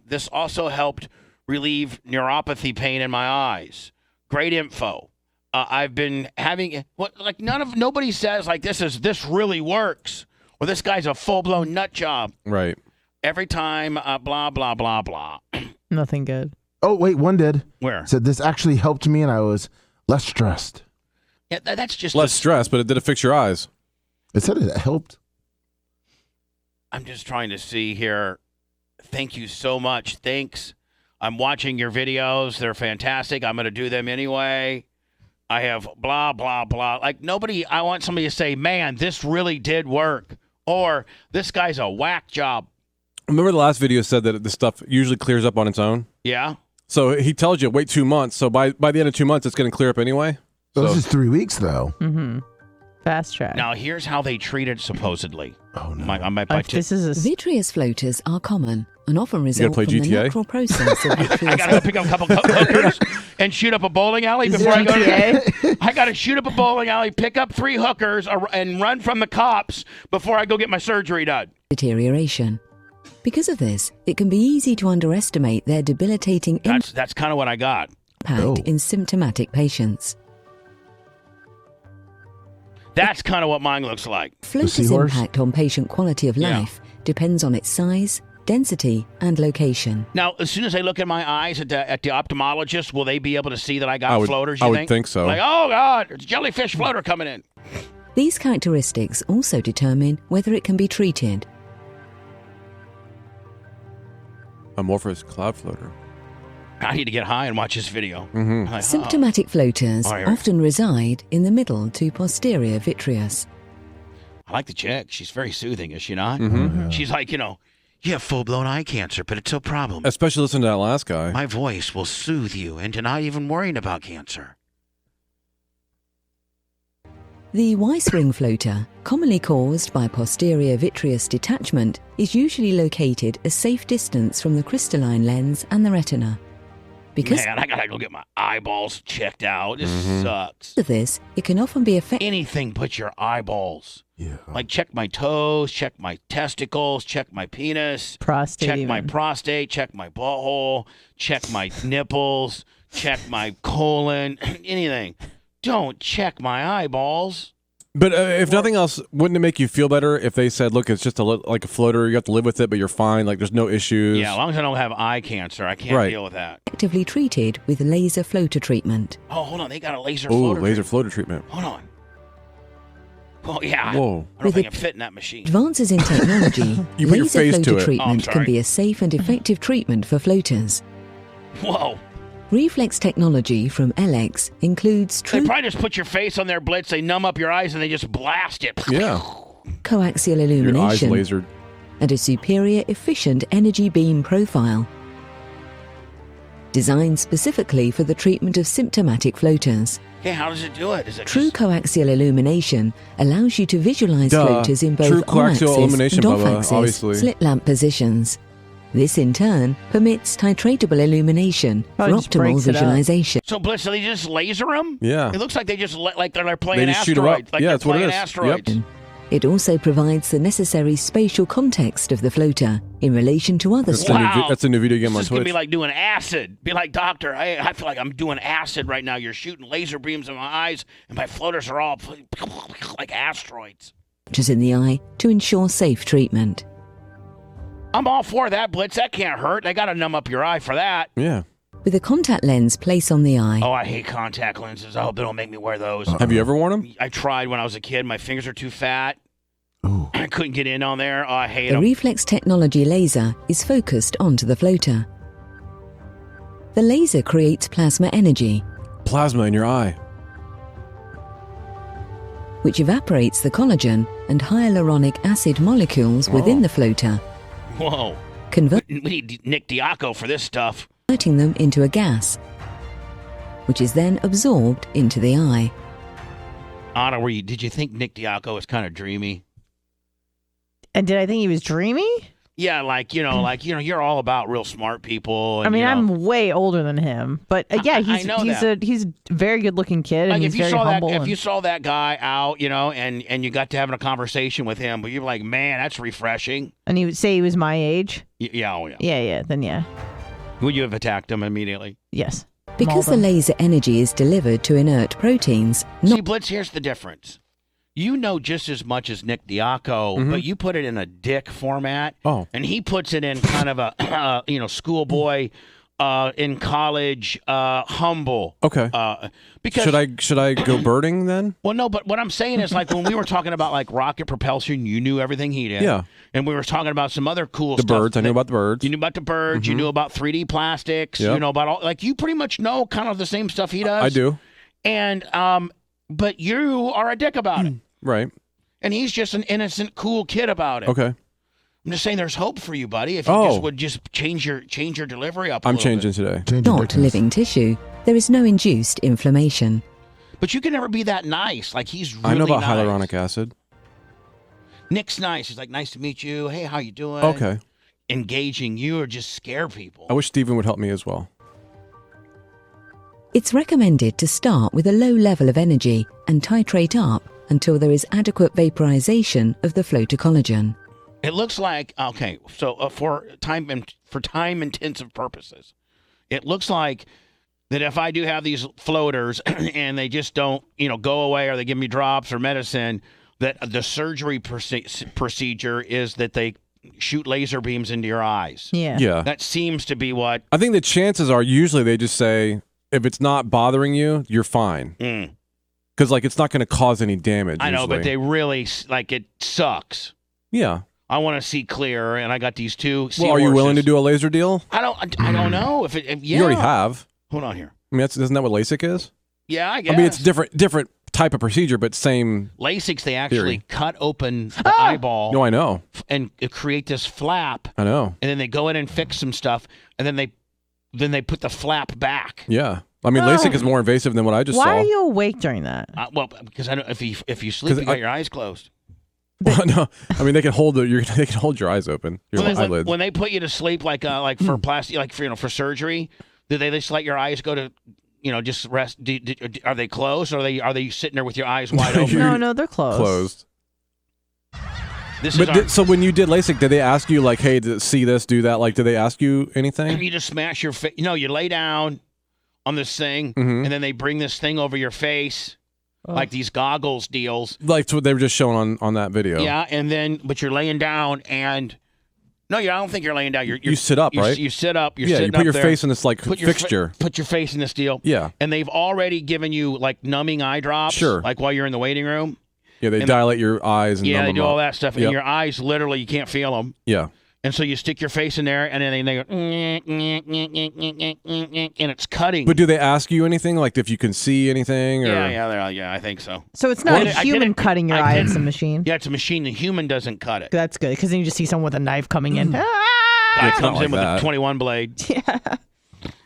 This also helped relieve neuropathy pain in my eyes. Great info. I've been having nobody says like this really works or this guy's a full blown nut job. Right. Every time, blah blah blah blah. Nothing good. Oh, wait, one did. Where? Said this actually helped me and I was less stressed. Yeah, that's just Less stress, but it did fix your eyes. It said it helped. I'm just trying to see here. Thank you so much. Thanks. I'm watching your videos. They're fantastic. I'm going to do them anyway. I have blah, blah, blah. Like I want somebody to say, man, this really did work. Or this guy's a whack job. Remember the last video said that this stuff usually clears up on its own? Yeah. So he tells you, wait 2 months. So by the end of 2 months, it's going to clear up anyway. This So is 3 weeks, though. Mm-hmm. Fast track. Now, here's how they treat it, supposedly. Oh, no. This is a Vitreous floaters are common and often gotta result play from the GTA? natural process of I vitreous. got to pick up a couple hookers and shoot up a bowling alley before I go to I got to shoot up a bowling alley, pick up 3 hookers, and run from the cops before I go get my surgery done. Deterioration. Because of this, it can be easy to underestimate their debilitating That's kind of what I got. impact in symptomatic patients. That's kind of what mine looks like. Floaters' impact on patient quality of Yeah. life depends on its size, density, and location. Now, as soon as I look in my eyes at the ophthalmologist, will they be able to see that I got floaters? I You would think so. Like, oh God, there's a jellyfish floater coming in. These characteristics also determine whether it can be treated. Amorphous cloud floater. I need to get high and watch this video. Mm-hmm. Like, Symptomatic floaters Oh, here. often reside in the middle to posterior vitreous. I like the chick. She's very soothing, is she not? Mm-hmm. She's like, you have full-blown eye cancer, but it's no problem. Especially listen to that last guy. My voice will soothe you into not even worrying about cancer. The Y-spring floater, commonly caused by posterior vitreous detachment, is usually located a safe distance from the crystalline lens and the retina. Because Man, I gotta go get my eyeballs checked out. This sucks. of this, it can often be effective. Anything but your eyeballs. Yeah. Like check my toes, check my testicles, check my penis, Prostate. check even. my prostate, check my butthole, check my nipples, check my colon, anything. Don't check my eyeballs. But if nothing else, wouldn't it make you feel better if they said, look, it's just like a floater, you have to live with it, but you're fine, like there's no issues? Yeah, as long as I don't have eye cancer, I can't deal with that. Effectively treated with laser floater treatment. Oh, hold on, they got a laser Oh, floater. laser floater treatment. Hold on. Oh, yeah. Whoa. I don't think I can fit in that machine. Advances in technology, You put your laser face to floater it. treatment Oh, I'm can be sorry. a safe and effective treatment for floaters. Whoa. Reflex technology from LX includes They true probably just put your face on their blitz, they numb up your eyes, and they just blast it. Yeah. coaxial Your eyes illumination lasered. and a superior efficient energy beam profile. Designed specifically for the treatment of symptomatic floaters. Okay, how does it do it? Is it True just... coaxial illumination allows you to visualize Duh. floaters in both True coaxial on-axis illumination, and Bubba, off-axis obviously. slit lamp positions. This, in turn, permits titratable illumination for Probably just optimal breaks it up. visualization. So, Blitz, so they just laser them? Yeah. It looks like they just like they're playing They just shoot 'em up. asteroids. Like Yeah, they're that's what it playing is. asteroids. It also provides the necessary spatial context of the floater in relation to other That's a new video game on This is going to Twitch. be like doing acid. Be like, doctor, I feel like I'm doing acid right now. You're shooting laser beams in my eyes, and my floaters are all like asteroids. structures in the eye to ensure safe treatment. I'm all for that, Blitz. That can't hurt. They got to numb up your eye for that. Yeah. With a contact lens placed on the eye, Oh, I hate contact lenses. I hope they don't make me wear those. Have you ever worn them? I tried when I was a kid. My fingers are too fat. I couldn't get in on there. Oh, I hate the them. reflex technology laser is focused onto the floater. The laser creates plasma energy, Plasma in your eye. which evaporates the collagen and hyaluronic acid molecules within the floater, Whoa. converting We need Nick Diaco for this stuff. them into a gas, which is then absorbed into the eye. Anna, did you think Nick Diaco was kind of dreamy? And did I think he was dreamy? Yeah, you're all about real smart people. And, I mean, you know, I'm way older than him, but yeah, I know he's a very good looking kid, and like he's if you very saw humble. that, if and- you saw that guy out, and you got to having a conversation with him, but you're like, man, that's refreshing. and he would say he was my age. Yeah, oh yeah. Yeah, then yeah, Would you have attacked him immediately? yes. Because the Mauled him. laser energy is delivered to inert proteins, See, not Blitz, here's the difference. You know just as much as Nick Diaco, but you put it in a dick format. Oh. And he puts it in kind of a, schoolboy, in college, humble. Okay. Because Should I go birding then? Well, no, but what I'm saying is, like, when we were talking about, like, rocket propulsion, you knew everything he did. Yeah. And we were talking about some other cool The stuff. birds. I knew about the birds. You knew about the birds. You knew about 3D plastics. Yep. You know about all, like, you pretty much know kind of the same stuff he does. I do. And, but you are a dick about it. Right. And he's just an innocent, cool kid about it. Okay. I'm just saying there's hope for you, buddy. If you just would just change your delivery up a I'm little changing bit. today. not living tissue, there is no induced inflammation. But you can never be that nice. Like, he's really I know about nice. hyaluronic acid. Nick's nice. He's like, nice to meet you. Hey, how you doing? Okay. Engaging you or just scare people. I wish Steven would help me as well. It's recommended to start with a low level of energy and titrate up until there is adequate vaporization of the floater collagen. It looks like, okay, so for time-intensive purposes, it looks like that if I do have these floaters and they just don't, go away, or they give me drops or medicine, that the surgery procedure is that they shoot laser beams into your eyes. Yeah. Yeah. That seems to be what. I think the chances are usually they just say, if it's not bothering you, you're fine. Because, it's not going to cause any damage. I know, usually. but they really, it sucks. Yeah. I want to see clear, and I got these two. Well, are you willing to do a laser deal? I don't know if yeah. You already have. Hold on here. I mean, isn't that what LASIK is? Yeah, I guess. I mean, it's different type of procedure, but same. LASIKs, they actually theory. cut open the eyeball. No, I know. And create this flap. I know. And then they go in and fix some stuff, and then they put the flap back. Yeah. I mean, LASIK is more invasive than what I just saw. Why are you awake during that? Well, because I don't, if you sleep, you got your eyes closed. No, I mean they can hold they can hold your eyes open, your eyelids. When they put you to sleep, like for plastic, like for surgery, do they just let your eyes go to, just rest? Are they closed, or are they sitting there with your eyes wide open? No, they're closed. So when you did LASIK, did they ask you like, hey, see this, do that? Like, did they ask you anything? You just smash your face. You lay down on this thing, Mm-hmm. and then they bring this thing over your face. Like these goggles deals. Like what they were just showing on that video. Yeah, and then, but you're laying down, and no, I don't think you're laying down. You sit up, right? You sit up. You're yeah, sitting you put up your there. face in this like fixture. Put your face in this deal. Yeah. And they've already given you like numbing eye drops. Sure. Like while you're in the waiting room. Yeah, they dilate your eyes and yeah, numb they them do all up. that stuff, and your eyes literally you can't feel them. Yeah. And so you stick your face in there, and then they go, and it's cutting. But do they ask you anything, like if you can see anything? Or? Yeah, I think so. So it's not a human cutting your eye; it's a machine. Yeah, it's a machine. The human doesn't cut it. That's good because then you just see someone with a knife coming in. Guy comes in with that. a 21 blade. Yeah.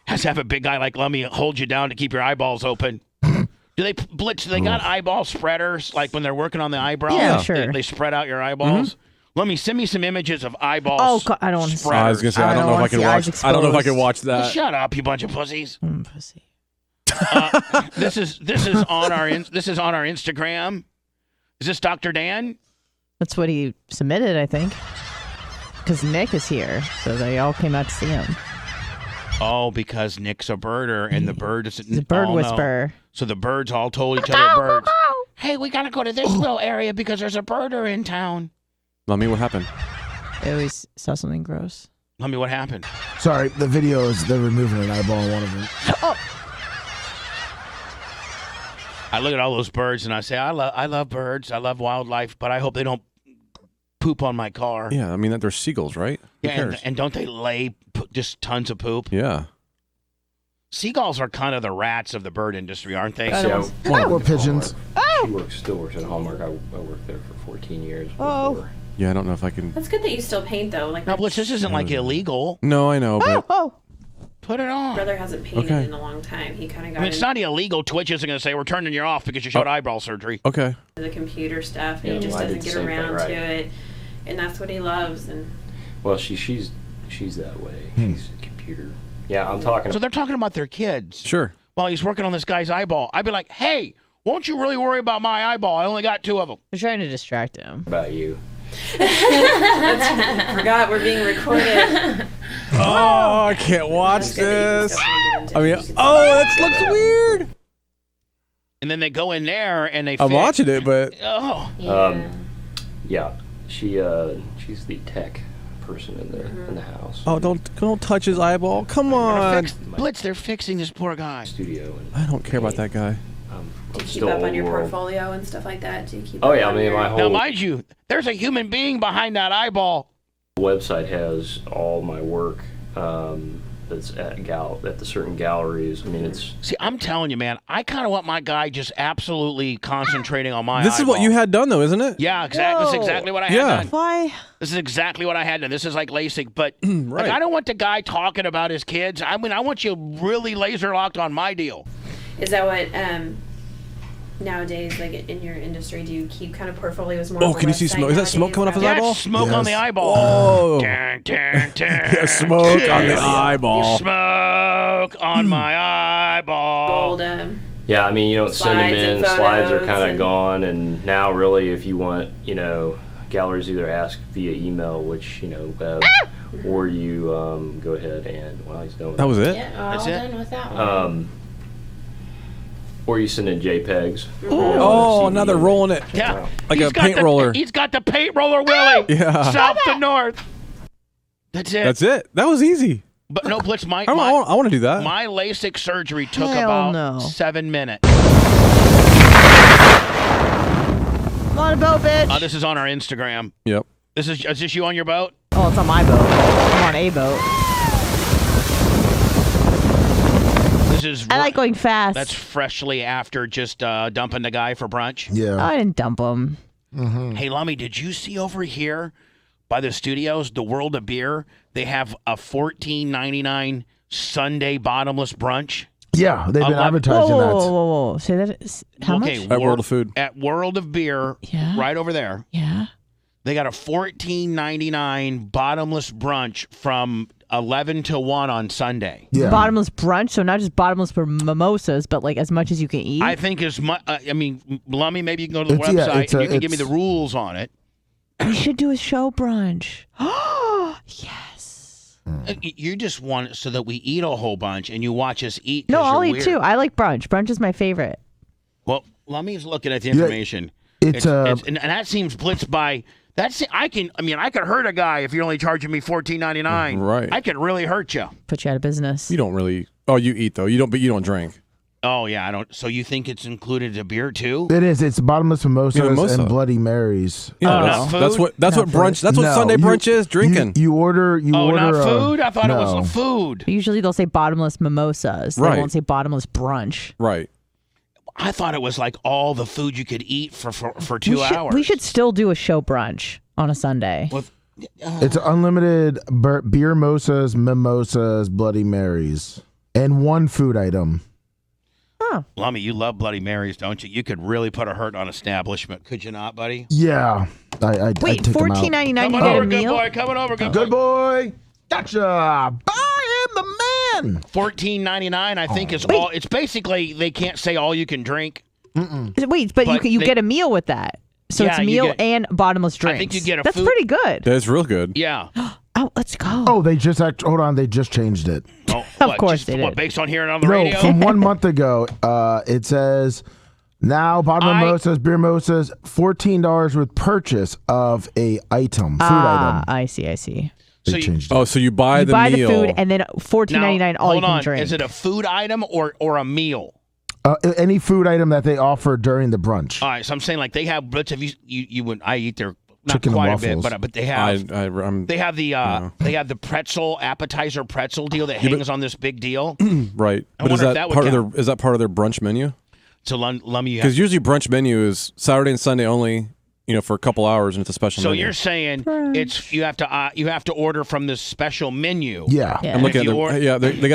Has to have a big guy like Lummy hold you down to keep your eyeballs open. Do they got eyeball spreaders like when they're working on the eyebrows? Yeah, sure. They spread out your eyeballs. Let me send me some images of eyeballs. Oh, God, I don't want to see. I was gonna say I don't know if I can watch. I don't know if I can watch that. Well, shut up, you bunch of pussies. Pussy. This is on our Instagram. Is this Dr. Dan? That's what he submitted, I think. Because Nick is here, so they all came out to see him. Oh, because Nick's a birder, and the bird is the bird whisperer. So the birds all told each other, birds, hey, we got to go to this little area because there's a birder in town. Lummy, what happened? I always saw something gross. Lummy, what happened? Sorry, the video is they're removing an eyeball on one of them. Oh. I look at all those birds and I say, I love birds. I love wildlife, but I hope they don't poop on my car. Yeah, I mean they're seagulls, right? Who Yeah, cares? and don't they lay just tons of poop? Yeah. Seagulls are kind of the rats of the bird industry, aren't they? Or pigeons. She still works at Hallmark. I worked there for 14 years. Oh. Yeah, I don't know if I can. That's good that you still paint though. Like No, Blitz, this isn't like illegal. No, I know, but Put it on. my brother hasn't painted Okay. in a long time. He kind of got I mean, it's not illegal. Twitch isn't going to say we're turning you off because you showed eyeball surgery. Okay. into the computer stuff, and Yeah, he just well, I doesn't did get the same thing, around right. to it. And that's what he loves. And Well, she's that way. She's a computer. Yeah, I'm talking. So they're talking about their kids. Sure. While he's working on this guy's eyeball. I'd be like, hey, won't you really worry about my eyeball? I only got 2 of them. They're trying to distract him. About you. forgot we're being recorded. Oh, I can't watch this. I mean, that looks weird. And then they go in there and they I'm fit. watching it, but Oh. Yeah, she's the tech person in the house. don't touch his eyeball. Come on. Blitz, they're fixing this poor guy. Studio. And I don't care about that guy. Do you keep up on your portfolio and stuff like that? Do you keep Oh up yeah, I on mean your... my Now, whole mind you, there's a human being behind that eyeball. website has all my work that's at the certain galleries. I mean, it's. See, I'm telling you, man, I kind of want my guy just absolutely concentrating on my This is what eyeball. you had done, though, isn't it? Yeah, exactly. That's exactly what I had done. Why? This is exactly what I had done. This is like LASIK, but Right. like, I don't want the guy talking about his kids. I mean, I want you really laser locked on my deal. Is that what nowadays, like in your industry, do you keep kind of portfolios more? Oh, of a can you see website smoke? Is that smoke coming off his Yeah, eyeball? smoke on the eyeball. Oh. Dun, dun, dun. Yeah, smoke on the eyeball. Smoke on my eyeball. Old, Yeah, I mean, you don't send them Slides and in. Slides are photos kind of and- gone, and now really, if you want, galleries either ask via email, which web, or you go ahead and he's done with That was it? Yeah, all That's it? done with that one. or you send in JPEGs. Oh, now they're rolling it. Yeah. Like He's a got paint the- roller. He's got the paint roller, Willie. Yeah. South to north. That's it. That's it. That was easy. But no, Blitz, I want to do that. my LASIK surgery took Hell about no. 7 minutes. I'm on a boat, bitch. This is on our Instagram. Yep. Is this you on your boat? Oh, it's on my boat. I'm on a boat. is. I like going fast. That's freshly after just dumping the guy for brunch. Yeah. I didn't dump him. Mm-hmm. Hey, Lummy, did you see over here by the studios, the World of Beer? They have a $14.99 Sunday bottomless brunch. Yeah, they've been advertising Whoa. Say that. How much? At World of Food. At World of Beer, right over there. Yeah. They got a $14.99 bottomless brunch from 11 to 1 on Sunday. Yeah. Bottomless brunch, so not just bottomless for mimosas, but like as much as you can eat. I think as much. I mean, Lummy, maybe you can go to the website and you can give me the rules on it. We should do a show brunch. Yes. You just want it so that we eat a whole bunch and you watch us eat. No, 'cause I'll you're eat weird. too. I like brunch. Brunch is my favorite. Well, Lummy's looking at the Yeah, information. it's, and that seems blitzed by. I could hurt a guy if you're only charging me $14.99. Right. I could really hurt you. Put you out of business. You don't really. Oh, you eat though. You don't. But you don't drink. Oh yeah, I don't. So you think it's included a beer too? It is. It's bottomless mimosas Mimosa. and Bloody Marys. Yeah, not food? that's what brunch. That's what Sunday brunch is. Drinking. You order. Not food. I thought it was a food. Usually they'll say bottomless mimosas. They Right. won't say bottomless brunch. Right. I thought it was like all the food you could eat for 2 hours. We should still do a show brunch on a Sunday. It's unlimited beer mimosas, Bloody Marys, and one food item. Lummy, you love Bloody Marys, don't you? You could really put a hurt on establishment, could you not, buddy? Yeah. I Wait, take 'em out. $14.99 you Coming get over, a good meal? boy. Coming over, good Good boy. boy. Gotcha. I am the man. $14.99, I think, is all. It's basically they can't say all you can drink. Wait, but you get a meal with that. So Yeah, it's you meal get- and bottomless drinks. I think you get a That's food- pretty good. That's real good. Yeah. Oh, let's go. Oh, they just hold on. They just changed it. Oh, Of course they did. Based on hearing it on the No, radio? from 1 month ago, it says now bottom mimosas, beer mimosas, $14 with purchase of a item, food item. I see. They changed it. Oh, so you buy You the buy meal. the food and then $14.99 all you hold can on. drink. Is it a food item or a meal? Any food item that they offer during the brunch. All right, so I'm saying like they have. Have you would I eat their not Chicken and quite a bit, waffles. but they have I'm, they have the pretzel appetizer pretzel deal that hangs on this big deal. right. I But is wonder if that that would part of count. their? Is that part of their brunch menu? So Lummy, you have. Because usually brunch menu is Saturday and Sunday only. For a couple hours, and it's a special. So menu. you're saying it's you have to order from this special menu. Yeah. I'm looking at their, they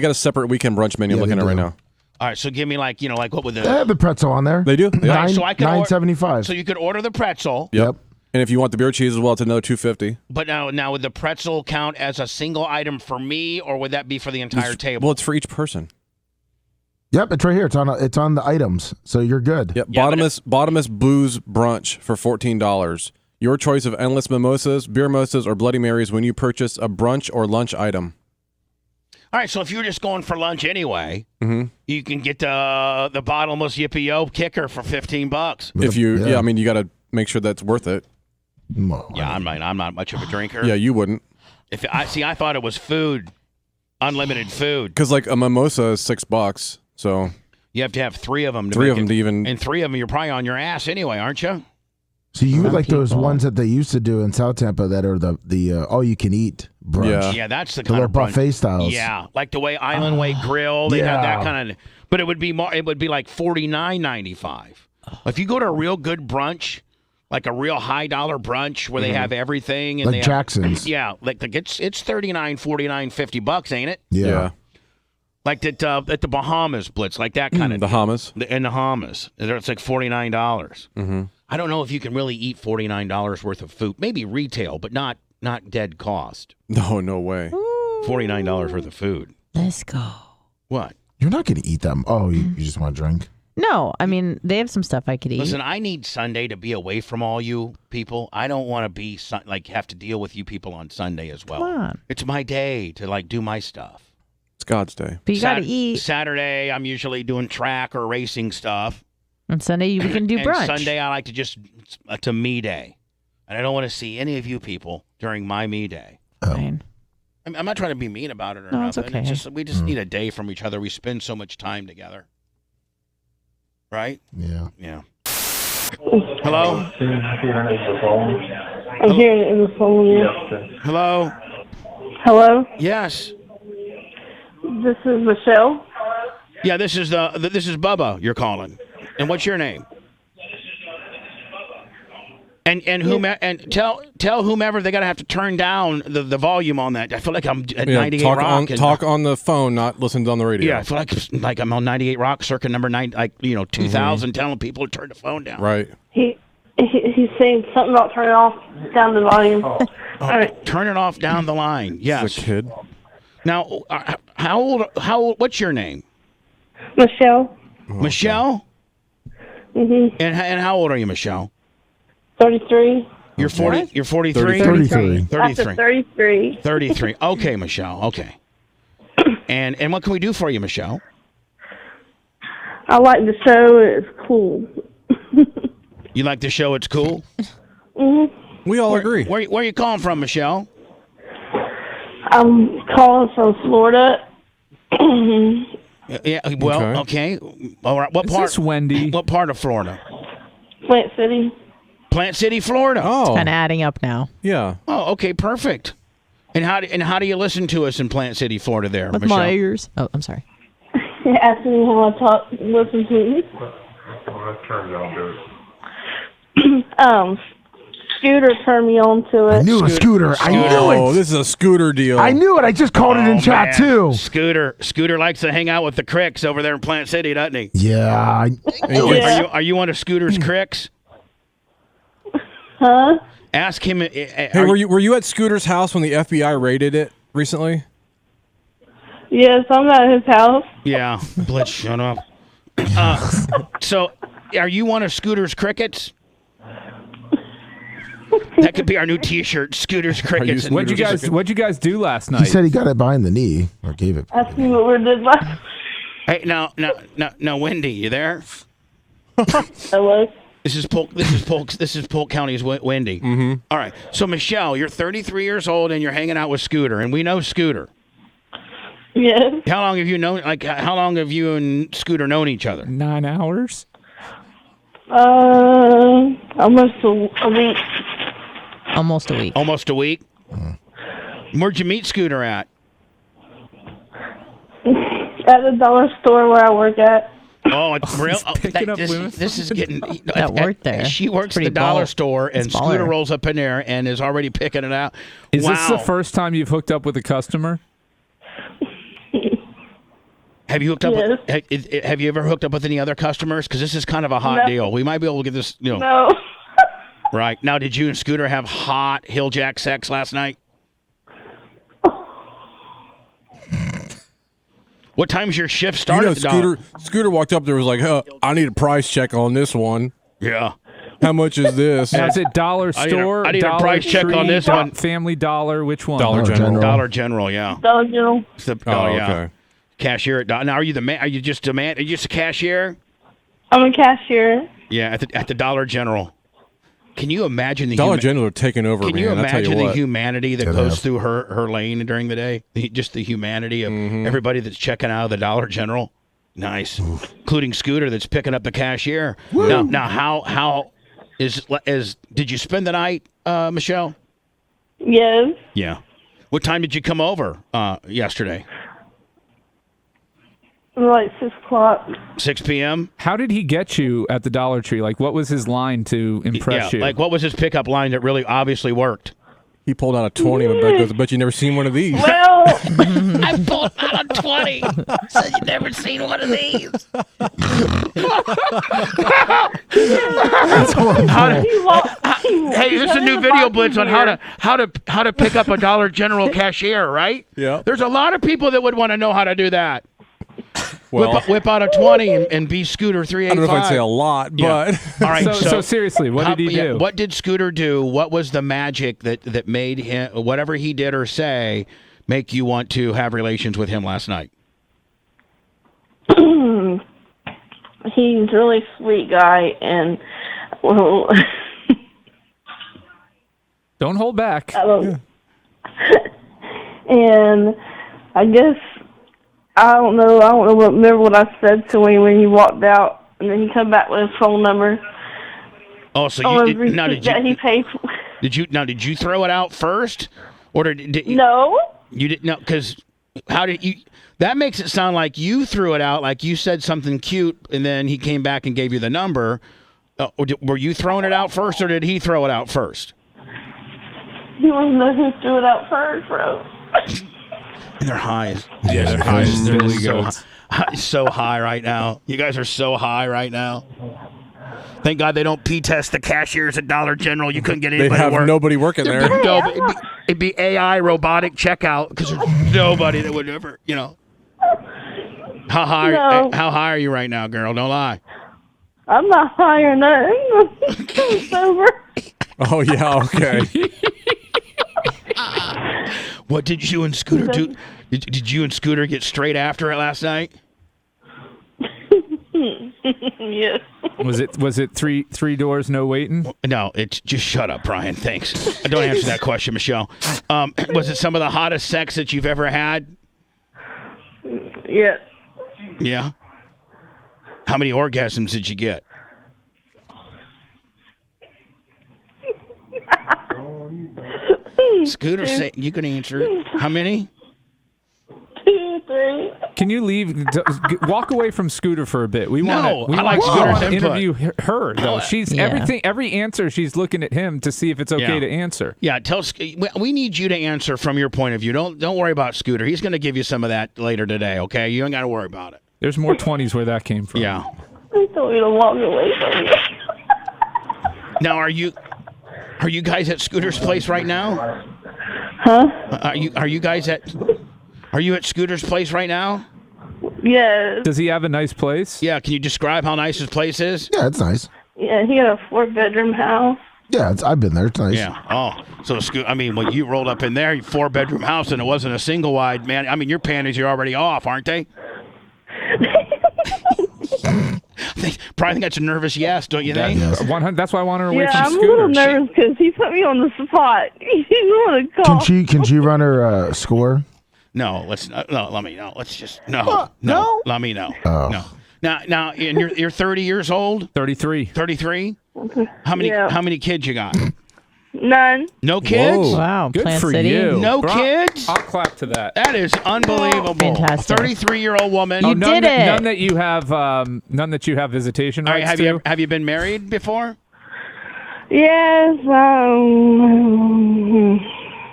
got a separate weekend brunch menu. I'm looking at it right now. All right, so give me like what would They have the pretzel on there. They do. All right, so I could $9.75. So you could order the pretzel. Yep. And if you want the beer cheese as well, it's another $2.50. But now would the pretzel count as a single item for me, or would that be for the entire table? Well, it's for each person. Yep, it's right here. It's on the items, so you're good. Yep. Bottomless booze brunch for $14. Your choice of endless mimosas, beer mimosas, or Bloody Marys when you purchase a brunch or lunch item. All right, so if you're just going for lunch anyway, Mm-hmm. you can get the bottomless Yippee-Yo kicker for $15. If you, I mean, you got to make sure that's worth it. Yeah, I'm not much of a drinker. Yeah, you wouldn't. I thought it was food, unlimited food. Because like a mimosa is $6, so You have to have 3 of them. And 3 of them, you're probably on your ass anyway, aren't you? So you would like those ones that they used to do in South Tampa that are the all you can eat brunch. Yeah, that's the The kind little of brunch. buffet styles. Yeah, like the way Island Way Grill, they have that kind of. But it would be more. It would be like $49.95. If you go to a real good brunch, like a real high dollar brunch where they have everything, and Like they have- Jackson's. Yeah, like it's $39, $49, $50, ain't it? Yeah. Like at the Bahamas Blitz, like that kind of. the Hamas. In the Hamas, it's like $49. Mm-hmm. I don't know if you can really eat $49 worth of food. Maybe retail, but not dead cost. No way. $49 worth of food. Let's go. What? You're not going to eat them. Oh, you just want to drink? No, I mean, they have some stuff I could eat. Listen, I need Sunday to be away from all you people. I don't want to be have to deal with you people on Sunday as well. Come on. It's my day to do my stuff. It's God's day. But you got to eat. Saturday, I'm usually doing track or racing stuff. On Sunday, we can do And brunch. Sunday, I like to it's a me day. And I don't want to see any of you people during my me day. Fine. I'm not trying to be mean about it or No, it's nothing. okay. We just need a day from each other. We spend so much time together. Right? Yeah. Yeah. Hello? I'm hearing it in the phone. Hello? Hello? Yes. This is Michelle. Yeah, this is Bubba you're calling. And what's your name? And tell whomever they gotta have to turn down the volume on that. I feel like I'm at 98 Rock. Talk on the phone, not listen on the radio. Yeah, I feel like I'm on 98 Rock, circa number 9, 2000, telling people to turn the phone down. Right. He's saying something about turning off down the volume. All right. Turn it off down the line. Yes. He's a kid. Now, how old? What's your name? Michelle. Michelle. Mhm. And how old are you, Michelle? 33. You're 40. You're 43. 33. After 33. 33. Okay, Michelle. Okay. And what can we do for you, Michelle? I like the show. It's cool. You like the show? It's cool. Mhm. We all agree. Where are you calling from, Michelle? I'm calling from Florida. Yeah. Well, okay. All right. What Is part? this Wendy? What part of Florida? Plant City. Plant City, Florida. Oh. Kind of adding up now. Yeah. Oh, okay, perfect. And how do you listen to us in Plant City, Florida? There, With Michelle? my ears. Oh, I'm sorry. Ask me how I listen to you. Scooter turned me on to it. I knew a Scooter. I knew it. Oh, this is a Scooter deal. I knew it. I just called it in chat, man. too. Scooter likes to hang out with the cricks over there in Plant City, doesn't he? Yeah. Are you one of Scooter's cricks? Huh? Ask him. Hey, were you at Scooter's house when the FBI raided it recently? Yes, I'm at his house. Yeah. Blitz, shut up. So, are you one of Scooter's crickets? That could be our new T-shirt, Scooter's Crickets. What'd you guys do last night? He said he got it behind the knee, or gave it. Ask me what we did last. Hey, now, Wendy, you there? Hello. This is Polk County's Wendy. Mm-hmm. All right. So Michelle, you're 33 years old and you're hanging out with Scooter, and we know Scooter. Yes. How long have you known? How long have you and Scooter known each other? 9 hours. Almost a week. Almost a week. Almost a week. Where'd you meet Scooter at? At the dollar store where I work at. Oh, it's real. This is getting that worked there. She works at Pretty the dollar baller. store, and It's Scooter baller. rolls up in there and is already picking it out. Is wow. this the first time you've hooked up with a customer? Have you hooked up? Yes. Have you ever hooked up with any other customers? Because this is kind of a hot No. deal. We might be able to get this. No. Right now, did you and Scooter have hot hill jack sex last night? What time's your shift start? at the dollar? Scooter walked up there and was like, I need a price check on this one. Yeah. How much is this? Now, is it Dollar Store? I need a Dollar price check on Tree, this one. Family Dollar, which one? Dollar General. Dollar General, yeah. Dollar General. Yeah. Okay. Cashier at now. Are you the man? Are you just a man? Are you just a cashier? I'm a cashier. Yeah, at the Dollar General. Can you imagine the Dollar General are taking over, Can man. you I'll tell imagine the what. humanity that goes through her lane during the day? Just the humanity of everybody that's checking out of the Dollar General. Nice, including Scooter that's picking up the cashier. Now, how is did you spend the night, Michelle? Yes. Yeah. What time did you come over yesterday? Like 6 o'clock. 6 p.m. How did he get you at the Dollar Tree? Like, what was his line to impress you? Like, what was his pickup line that really obviously worked? He pulled out a 20, and Beck goes, I bet you never seen one of these. Well, I pulled out a 20. Said you never seen one of these. Hey, this is a new video blitz on how to pick up a Dollar General cashier, right? Yeah. There's a lot of people that would want to know how to do that. Well, Whip out a 20 and be Scooter 385. I don't know if I'd say a lot, but All right. So seriously, what did he do? What did Scooter do? What was the magic that made him, whatever he did or say, make you want to have relations with him last night? he's a really sweet guy, and well, don't hold back. And I guess I don't know. Remember what I said to him when he walked out, and then he come back with his phone number. Oh, so he paid for. Did you throw it out first, or did you? No. You didn't know because How did you? That makes it sound like you threw it out, like you said something cute, and then he came back and gave you the number. Were you throwing it out first, or did he throw it out first? He wasn't the who threw it out first, bro. They're high. Yeah, they're high as Billy Goats. So high right now. You guys are so high right now. Thank God they don't P-test the cashiers at Dollar General. You couldn't get anybody They'd have to work. nobody working there. No, it'd be AI robotic checkout because there's nobody that would ever, How high? No. How high are you right now, girl? Don't lie. I'm not high or nothing. I'm sober. Oh yeah, okay. What did you and Scooter do? Did you and Scooter get straight after it last night? Yes. Was it three doors, no waiting? No, it's just shut up, Brian. Thanks. Don't answer that question, Michelle. Was it some of the hottest sex that you've ever had? Yeah. Yeah. How many orgasms did you get? Scooter, say you can answer it. How many? 2, 3. Can you leave? Walk away from Scooter for a bit. We want to. I like Scooter's input. Interview her though. She's everything. Every answer, she's looking at him to see if it's okay to answer. Yeah, we need you to answer from your point of view. Don't worry about Scooter. He's going to give you some of that later today. Okay, you ain't got to worry about it. There's more 20s where that came from. Yeah. He told me to walk away from you. Now, are you guys at Scooter's place right now? Huh? Are you at Scooter's place right now? Yes. Does he have a nice place? Yeah. Can you describe how nice his place is? Yeah, it's nice. Yeah, he got a 4-bedroom house. Yeah, I've been there. It's nice. Yeah. Oh, so when you rolled up in there, 4-bedroom house, and it wasn't a single wide, man. I mean, your panties are already off, aren't they? Probably think that's a nervous yes, don't you think? Yes. 100. That's why I want her away Yeah, from I'm Scooter. a little nervous because he put me on the spot. He want to call. Can she run her score? No, let's not. No, let me know. Let's just no. Let me know. Oh. No. Now, and you're 30 years old. 33. 33. Okay. How many? Yeah. How many kids you got? None. No kids. Whoa. Wow, Good Plant for City. you. No Bro, kids? I'll clap to that. That is unbelievable. Fantastic. 33-year-old woman. You did it. None that you have. None that you have visitation All right, rights have you been married before? Yes.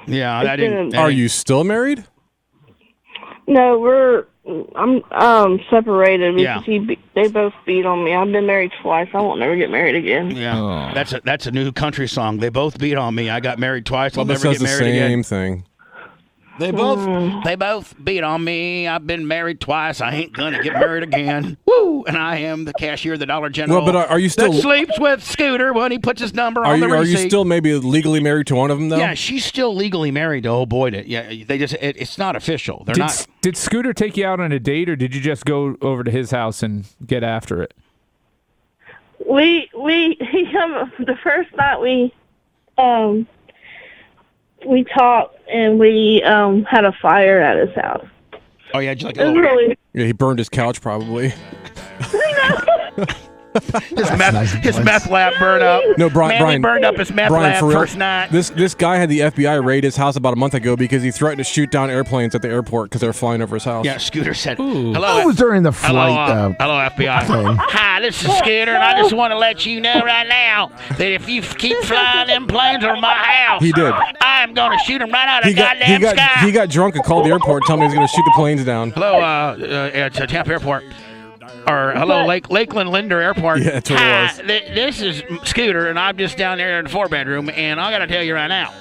Yeah, that didn't. Are you still married? No, I'm separated because Yeah. they both beat on me. I've been married twice. I won't never get married again. Yeah, that's a new country song. They both beat on me. I got married twice. I'll Bubba never says get the married again. same thing. They both beat on me. I've been married twice. I ain't gonna get married again. Woo! And I am the cashier of the Dollar General. Well, but are you still that sleeps with Scooter when he puts his number on the receipt? Are you still maybe legally married to one of them though? Yeah, she's still legally married to old boy. They just it's not official. They're not. Did Scooter take you out on a date, or did you just go over to his house and get after it? He come the first night we talked and we had a fire at his house. Oh yeah, just like It was really Yeah, he burned his couch probably. his meth lab burned up. No, Manny Brian burned up his meth Brian, lab for real, first night. This guy had the FBI raid his house about a month ago because he threatened to shoot down airplanes at the airport because they were flying over his house. Yeah, Scooter said, Ooh. "Hello." That was during the flight. Hello, FBI. thing. Hi, this is Scooter, and I just want to let you know right now that if you keep flying them planes over my house, He did. I'm going to shoot them right out of the goddamn sky. He got drunk and called the airport telling me he was going to shoot the planes down. Hello, at Tampa Airport. Or hello, Lakeland Linder Airport. Yeah, that's what it was. This is Scooter, and I'm just down there in the 4-bedroom, and I got to tell you right now,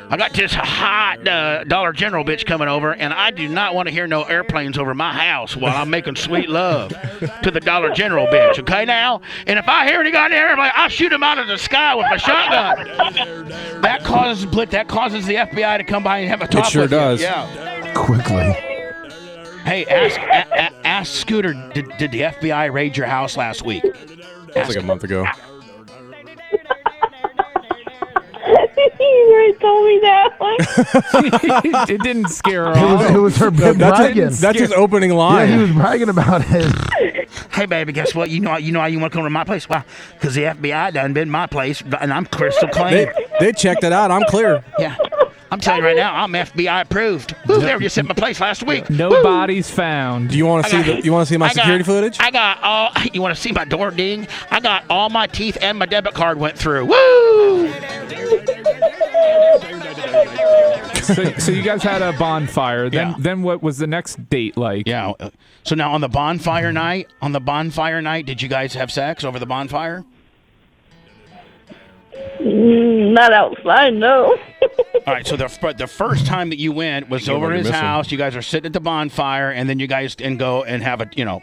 I got this hot Dollar General bitch coming over, and I do not want to hear no airplanes over my house while I'm making sweet love to the Dollar General bitch, okay now? And if I hear any goddamn airplane, I'll shoot him out of the sky with my shotgun. That causes the FBI to come by and have a talk It sure with does. you. Yeah. Quickly. Hey, ask Scooter, did the FBI raid your house last week? That's like a month ago. He already told me that. It didn't scare her off. It was her bragging. That's his opening line. Yeah, he was bragging about his. Hey, baby, guess what? You know how you want to come to my place? Why? Because the FBI done been my place, and I'm crystal clean. They checked it out. I'm clear. Yeah. I'm telling you right now, I'm FBI approved. Woo, they were just at my place last week. No Woo. bodies found. Do you want to see you want to see my security footage? I got all. You want to see my door ding? I got all my teeth and my debit card went through. Woo! So you guys had a bonfire. Then what was the next date like? Yeah. So now on the bonfire night, did you guys have sex over the bonfire? Not outside, no. All right. So the first time that you went was over at his house. You guys are sitting at the bonfire, and then you guys can go and have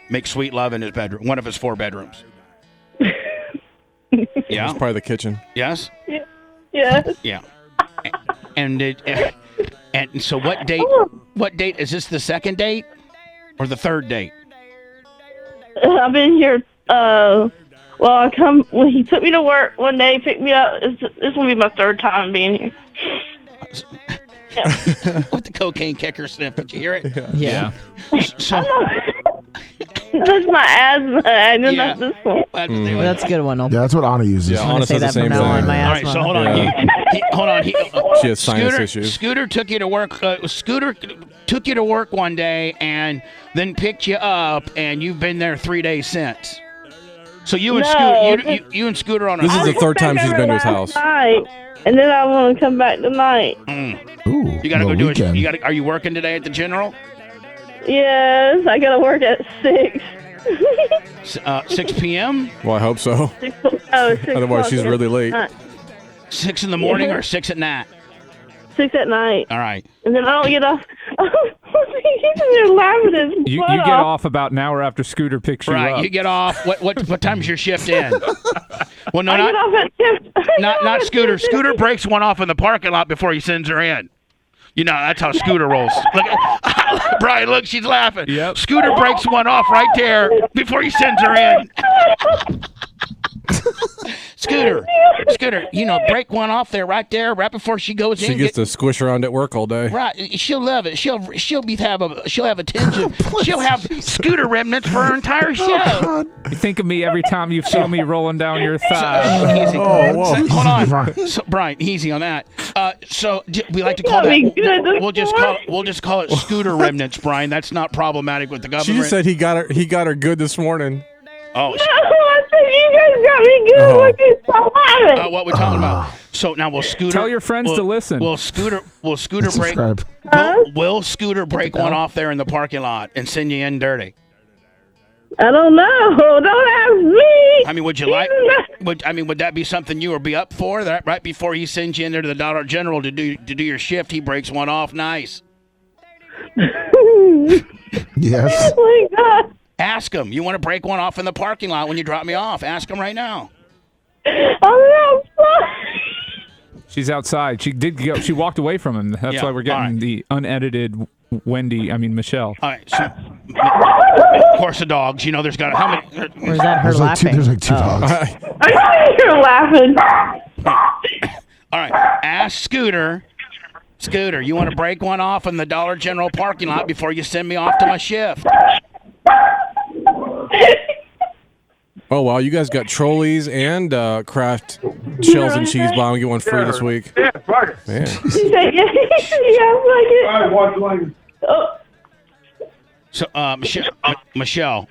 make sweet love in his bedroom, one of his 4 bedrooms. Yeah. It's probably the kitchen. Yes. Yes. Yeah. And so what date? What date is this? The second date or the third date? I've been here. When he took me to work one day, picked me up. This will be my 3rd time being here. With the cocaine kicker sniff, did you hear it? Yeah. So that's my asthma. I know not this one. That's a good one. Yeah, that's what Anna uses. Yeah, Anna says the same thing. All right, so hold on. Hold on. She has sinus issues. Scooter took you to work. Scooter took you to work one day and then picked you up, and you've been there 3 days since. So you and you and Scooter on a. This is the 3rd time she's been to his house. Night, and then I want to come back tonight. Ooh, you gotta go do weekend. it. Are you working today at the General? Yes, I gotta work at 6. 6 p.m. Well, I hope so. 6 Otherwise, she's really late. 6 in the morning or 6 at night? 6 at night. All right. And then I don't get off. They're laughing at You get off about an hour after Scooter picks you up. Right. You get off. What time's your shift in? Well, no, I get off at 10. not Scooter. Scooter breaks one off in the parking lot before he sends her in. You know, that's how Scooter rolls. Look, Brian, look, she's laughing. Yep. Scooter breaks one off right there before he sends her in. Scooter, break one off there, right before she goes in. She gets to squish around at work all day. Right, she'll love it. She'll have a tinge of, she'll have Scooter remnants for her entire show. You think of me every time you feel me rolling down your thigh. Easy. Whoa. Hold on, so, Brian, easy on that. So we like to call that. We'll just call it Scooter remnants, Brian. That's not problematic with the government. She just said he got her good this morning. Oh. No, I said you guys got me good. What you so laughing? What we're talking about. So now will Scooter tell your friends to listen. Will Scooter break? Will Scooter break one off there in the parking lot and send you in dirty? I don't know. Don't ask me. I mean, would you like? Would that be something you would be up for? That right before he sends you in there to the Dollar General to do your shift, he breaks one off nice. Yes. Oh my God. Ask him. You want to break one off in the parking lot when you drop me off? Ask him right now. I'm outside. She's outside. She did go. She walked away from him. That's why we're getting the unedited Michelle. All right. So, of course, the dogs. You know, there's got how many? Or is that her laughing? There's like 2 dogs. I know you're laughing. All right. Ask Scooter. Scooter, you want to break one off in the Dollar General parking lot before you send me off to my shift? Oh, wow. You guys got Trolleys and Kraft shells and cheese bomb. Get one free this week. Yeah, right. Man. He said, yeah, like it. Oh. So, Michelle.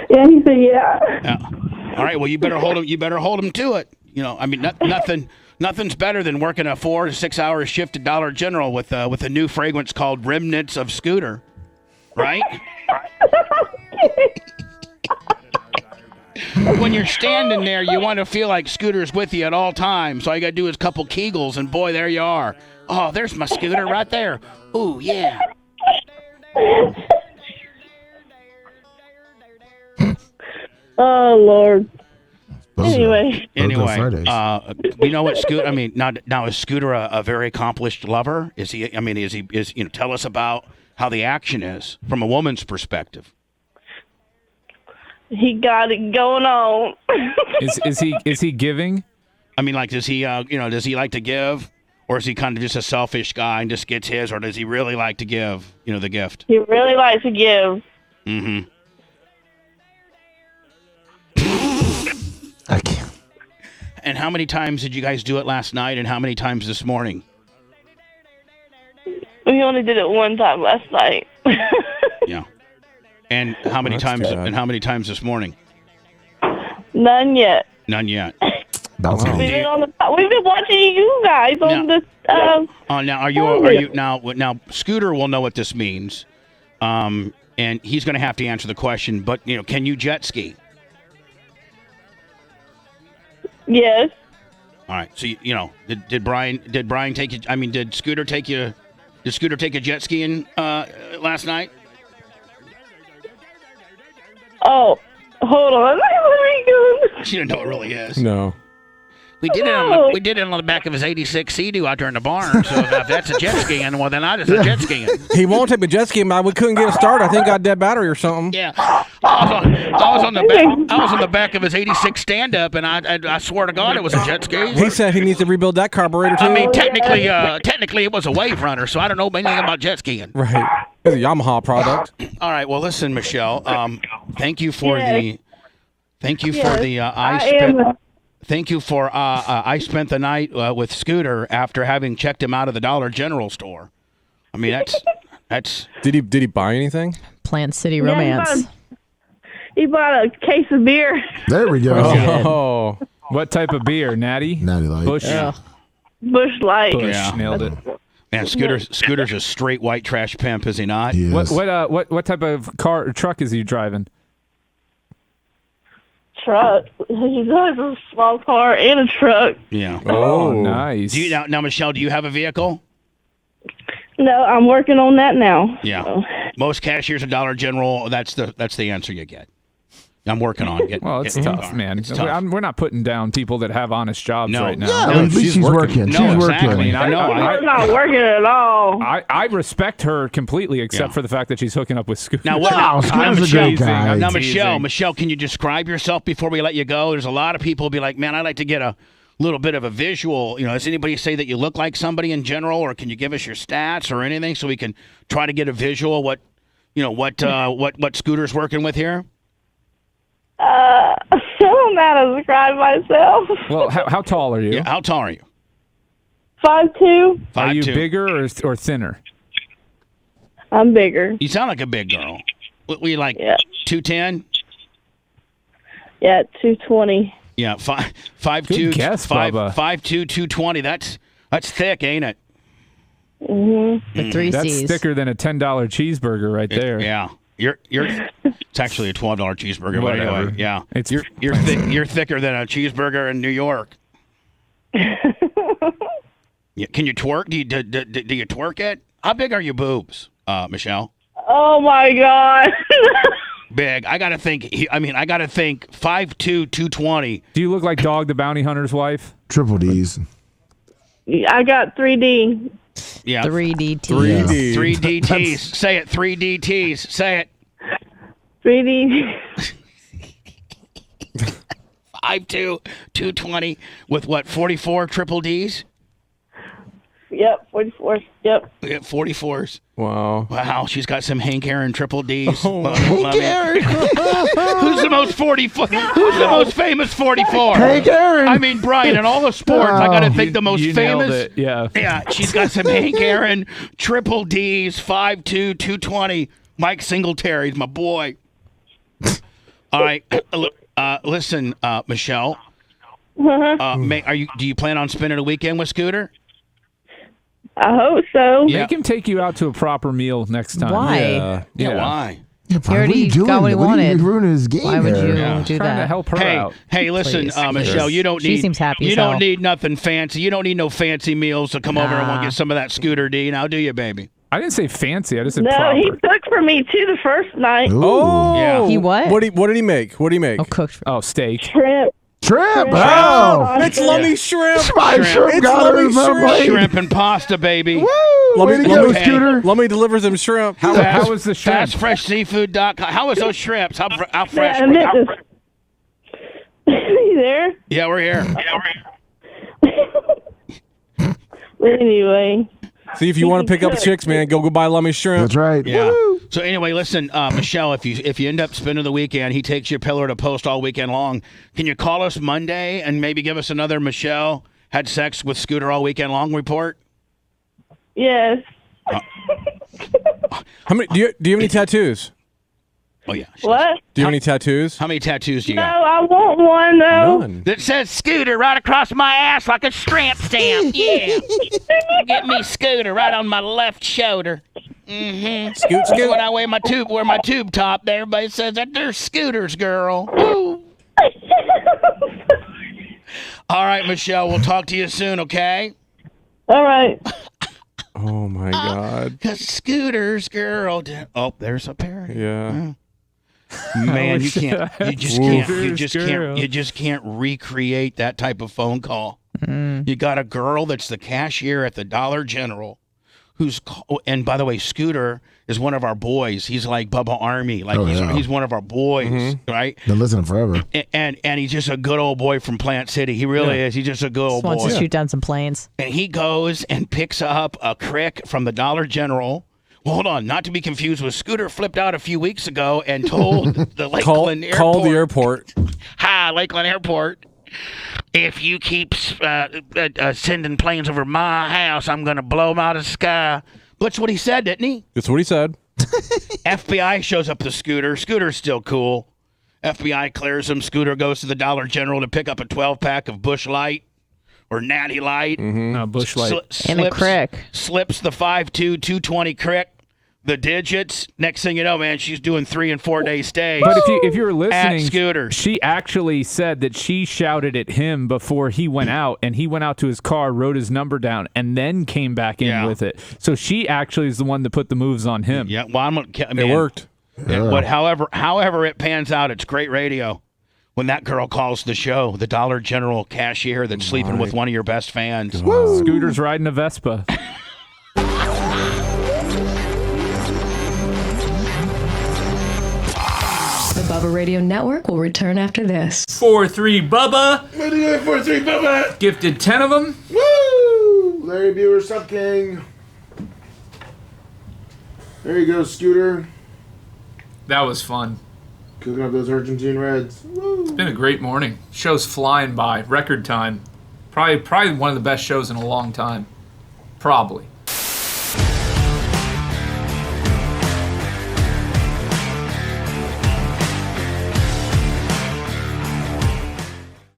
Yeah, he said, yeah. All right. Well, you better hold him. You better hold him to it. You know, I mean, nothing's better than working a 4 to 6 hour shift at Dollar General with a new fragrance called Remnants of Scooter, right? When you're standing there, you want to feel like Scooter's with you at all times. So all you got to do is a couple Kegels, and boy, there you are. Oh, there's my Scooter right there. Ooh, yeah. Oh, Lord. Anyway, you know what Scooter? I mean, now is Scooter a very accomplished lover? Is he? I mean, is tell us about how the action is from a woman's perspective. He got it going on. Is he giving? I mean, like, does he does he like to give, or is he kind of just a selfish guy and just gets his, or does he really like to give the gift? He really likes to give. Mm-hmm. I can't. And how many times did you guys do it last night, and how many times this morning? We only did it one time last night. Yeah. And how many times? And how many times this morning? None yet. None yet. That's We've been watching you guys on the. Now are you now? Scooter will know what this means, and he's going to have to answer the question. But can you jet ski? Yes. All right. So did Brian take you? I mean, did Scooter take you? Did Scooter take you jet skiing last night? Oh, hold on. She didn't know it really is. No. We did it on the back of his '86 Sea-Doo out there in the barn. So if that's a jet skiing, well then I just a jet skiing. He won't take me jet skiing, but we couldn't get a start. I think I got dead battery or something. Yeah, I was on the back of his '86 stand-up, and I swear to God it was a jet ski. He said he needs to rebuild that carburetor too. I mean, technically it was a wave runner, so I don't know anything about jet skiing. Right, it's a Yamaha product. All right, well listen, Michelle. Thank you for the Thank you for I spent the night with Scooter after having checked him out of the Dollar General store. I mean, that's. Did he buy anything? Plant City Romance. He bought a case of beer. There we go. Oh, what type of beer? Natty? Natty Light. Bush. Bush Light. Bush. Nailed it. Man, Scooter's a straight white trash pimp, is he not? Yes. What type of car or truck is he driving? Truck. He drives a small car and a truck. Yeah. Oh, nice. Do you now, Michelle? Do you have a vehicle? No, I'm working on that now. Yeah. So. Most cashiers at Dollar General, that's the answer you get. I'm working on it. Well, it's tough, man. It's tough. We're not putting down people that have honest jobs right now. Yeah, at least she's working. She's working. I mean, I'm not working at all. I respect her completely, except for the fact that she's hooking up with Scooter. Now, Michelle, can you describe yourself before we let you go? There's a lot of people who be like, man, I'd like to get a little bit of a visual. Does anybody say that you look like somebody in general, or can you give us your stats or anything so we can try to get a visual what Scooter's working with here? I don't know how to describe myself. Well, how tall are you? Yeah, how tall are you? 5'2". Are you bigger or thinner? I'm bigger. You sound like a big girl. We like 210? Yeah, 220. Yeah, 5'2". Good guess, Bubba. 5'2", 220. That's thick, ain't it? Mm-hmm. The three That's C's. thicker than a $10 cheeseburger right there. Yeah. It's actually a $12 cheeseburger. But anyway, yeah. You're thicker than a cheeseburger in New York. Yeah. Can you twerk? Do you twerk it? How big are your boobs, Michelle? Oh my God. Big. I gotta think 5'2", 220. Do you look like Dog the Bounty Hunter's wife? Triple D's. I got 3D. Yeah. 3D. 3DTs. Say it. 3DTs. Say it. 3D. 5'2", 220 with what? 44 triple Ds? Yep, 44. Yep. We got 44s. Wow. She's got some Hank Aaron triple Ds. Hank Aaron. Who's the most 44? Who's the most famous 44? Hank Aaron. I mean, Brian, in all the sports, I got to think the most you famous. Nailed it. Yeah. Yeah, she's got some Hank Aaron triple Ds, 5'2", 220. Mike Singletary's my boy. All right. Listen, Michelle. Do you plan on spending a weekend with Scooter? I hope so. Make him take you out to a proper meal next time. Why? Yeah, why? Yeah, He already got what he wanted. You're ruining his game. Why would you here. do Trying to that? help her out. Hey, listen, Please. Michelle, you don't She need. seems happy You as don't hell. need nothing fancy. You don't need no fancy meals to come over and Nah. get some of that Scooter D. Now, do you, baby? I didn't say fancy. I just said No, proper. he cooked for me too the first night. Oh, Yeah. He what? What did he make? What did he make? Oh, cooked. Oh, steak. Shrimp. Shrimp. Oh, It's Lummy Shrimp. Shrimp It's got Lummy it. Shrimp. Shrimp and pasta, baby. Way to go, Okay. Scooter. Lummy delivers him shrimp. How was the shrimp? FastFreshSeafood.com. How was those shrimps? How fresh? Yeah, you there? Yeah, we're here. But anyway. See, if you want to pick up chicks, man, go buy Lummy Shrimp. That's right. Yeah. So anyway, listen, Michelle, if you end up spending the weekend, he takes you pillar to post all weekend long. Can you call us Monday and maybe give us another Michelle had sex with Scooter all weekend long report? Yes. How many? Do you have any tattoos? Oh yeah. What? Do you have any tattoos? How many tattoos do you No, got? I want one though. None. That says Scooter right across my ass like a tramp stamp. Yeah. Get me Scooter right on my left shoulder. Mm-hmm. Scoot. When I wear my tube top, everybody says that they're Scooters, girl. Woo. All right, Michelle. We'll talk to you soon. Okay. All right. Oh my God. Cause Scooters, girl. Oh, there's a parody. Yeah. Man, you Oof. just can't recreate that type of phone call. You got a girl that's the cashier at the Dollar General, and by the way, Scooter is one of our boys. He's like Bubba Army, like he's one of our boys, right? Been listening forever. And he's just a good old boy from Plant City. He really is. He's just a good old boy. Wants to shoot down some planes. And he goes and picks up a crick from the Dollar General. Well, hold on, not to be confused with Scooter flipped out a few weeks ago and told the Lakeland Airport. Call the airport. Hi, Lakeland Airport. If you keep sending planes over my house, I'm going to blow them out of the sky. That's what he said, didn't he? That's what he said. FBI shows up the Scooter. Scooter's still cool. FBI clears him. Scooter goes to the Dollar General to pick up a 12-pack of Busch Light or Natty Light. No, Busch Light. In a crick. Slips the 5'2", 220 crick. The digits. Next thing you know, man, she's doing 3 and 4 day stays. But if you were listening, at Scooter, she actually said that she shouted at him before he went out, and he went out to his car, wrote his number down, and then came back in with it. So she actually is the one that put the moves on him. Yeah, well, it worked. But however it pans out, it's great radio. When that girl calls the show, the Dollar General cashier that's sleeping with one of your best fans. Scooter's riding a Vespa. The Bubba Radio Network will return after this. 4-3 Bubba. What are you doing, 4-3 Bubba? Gifted 10 of them. Woo! Larry Bueller something. There you go, Scooter. That was fun. Cooking up those Argentine Reds. Woo! It's been a great morning. Show's flying by. Record time. Probably one of the best shows in a long time. Probably.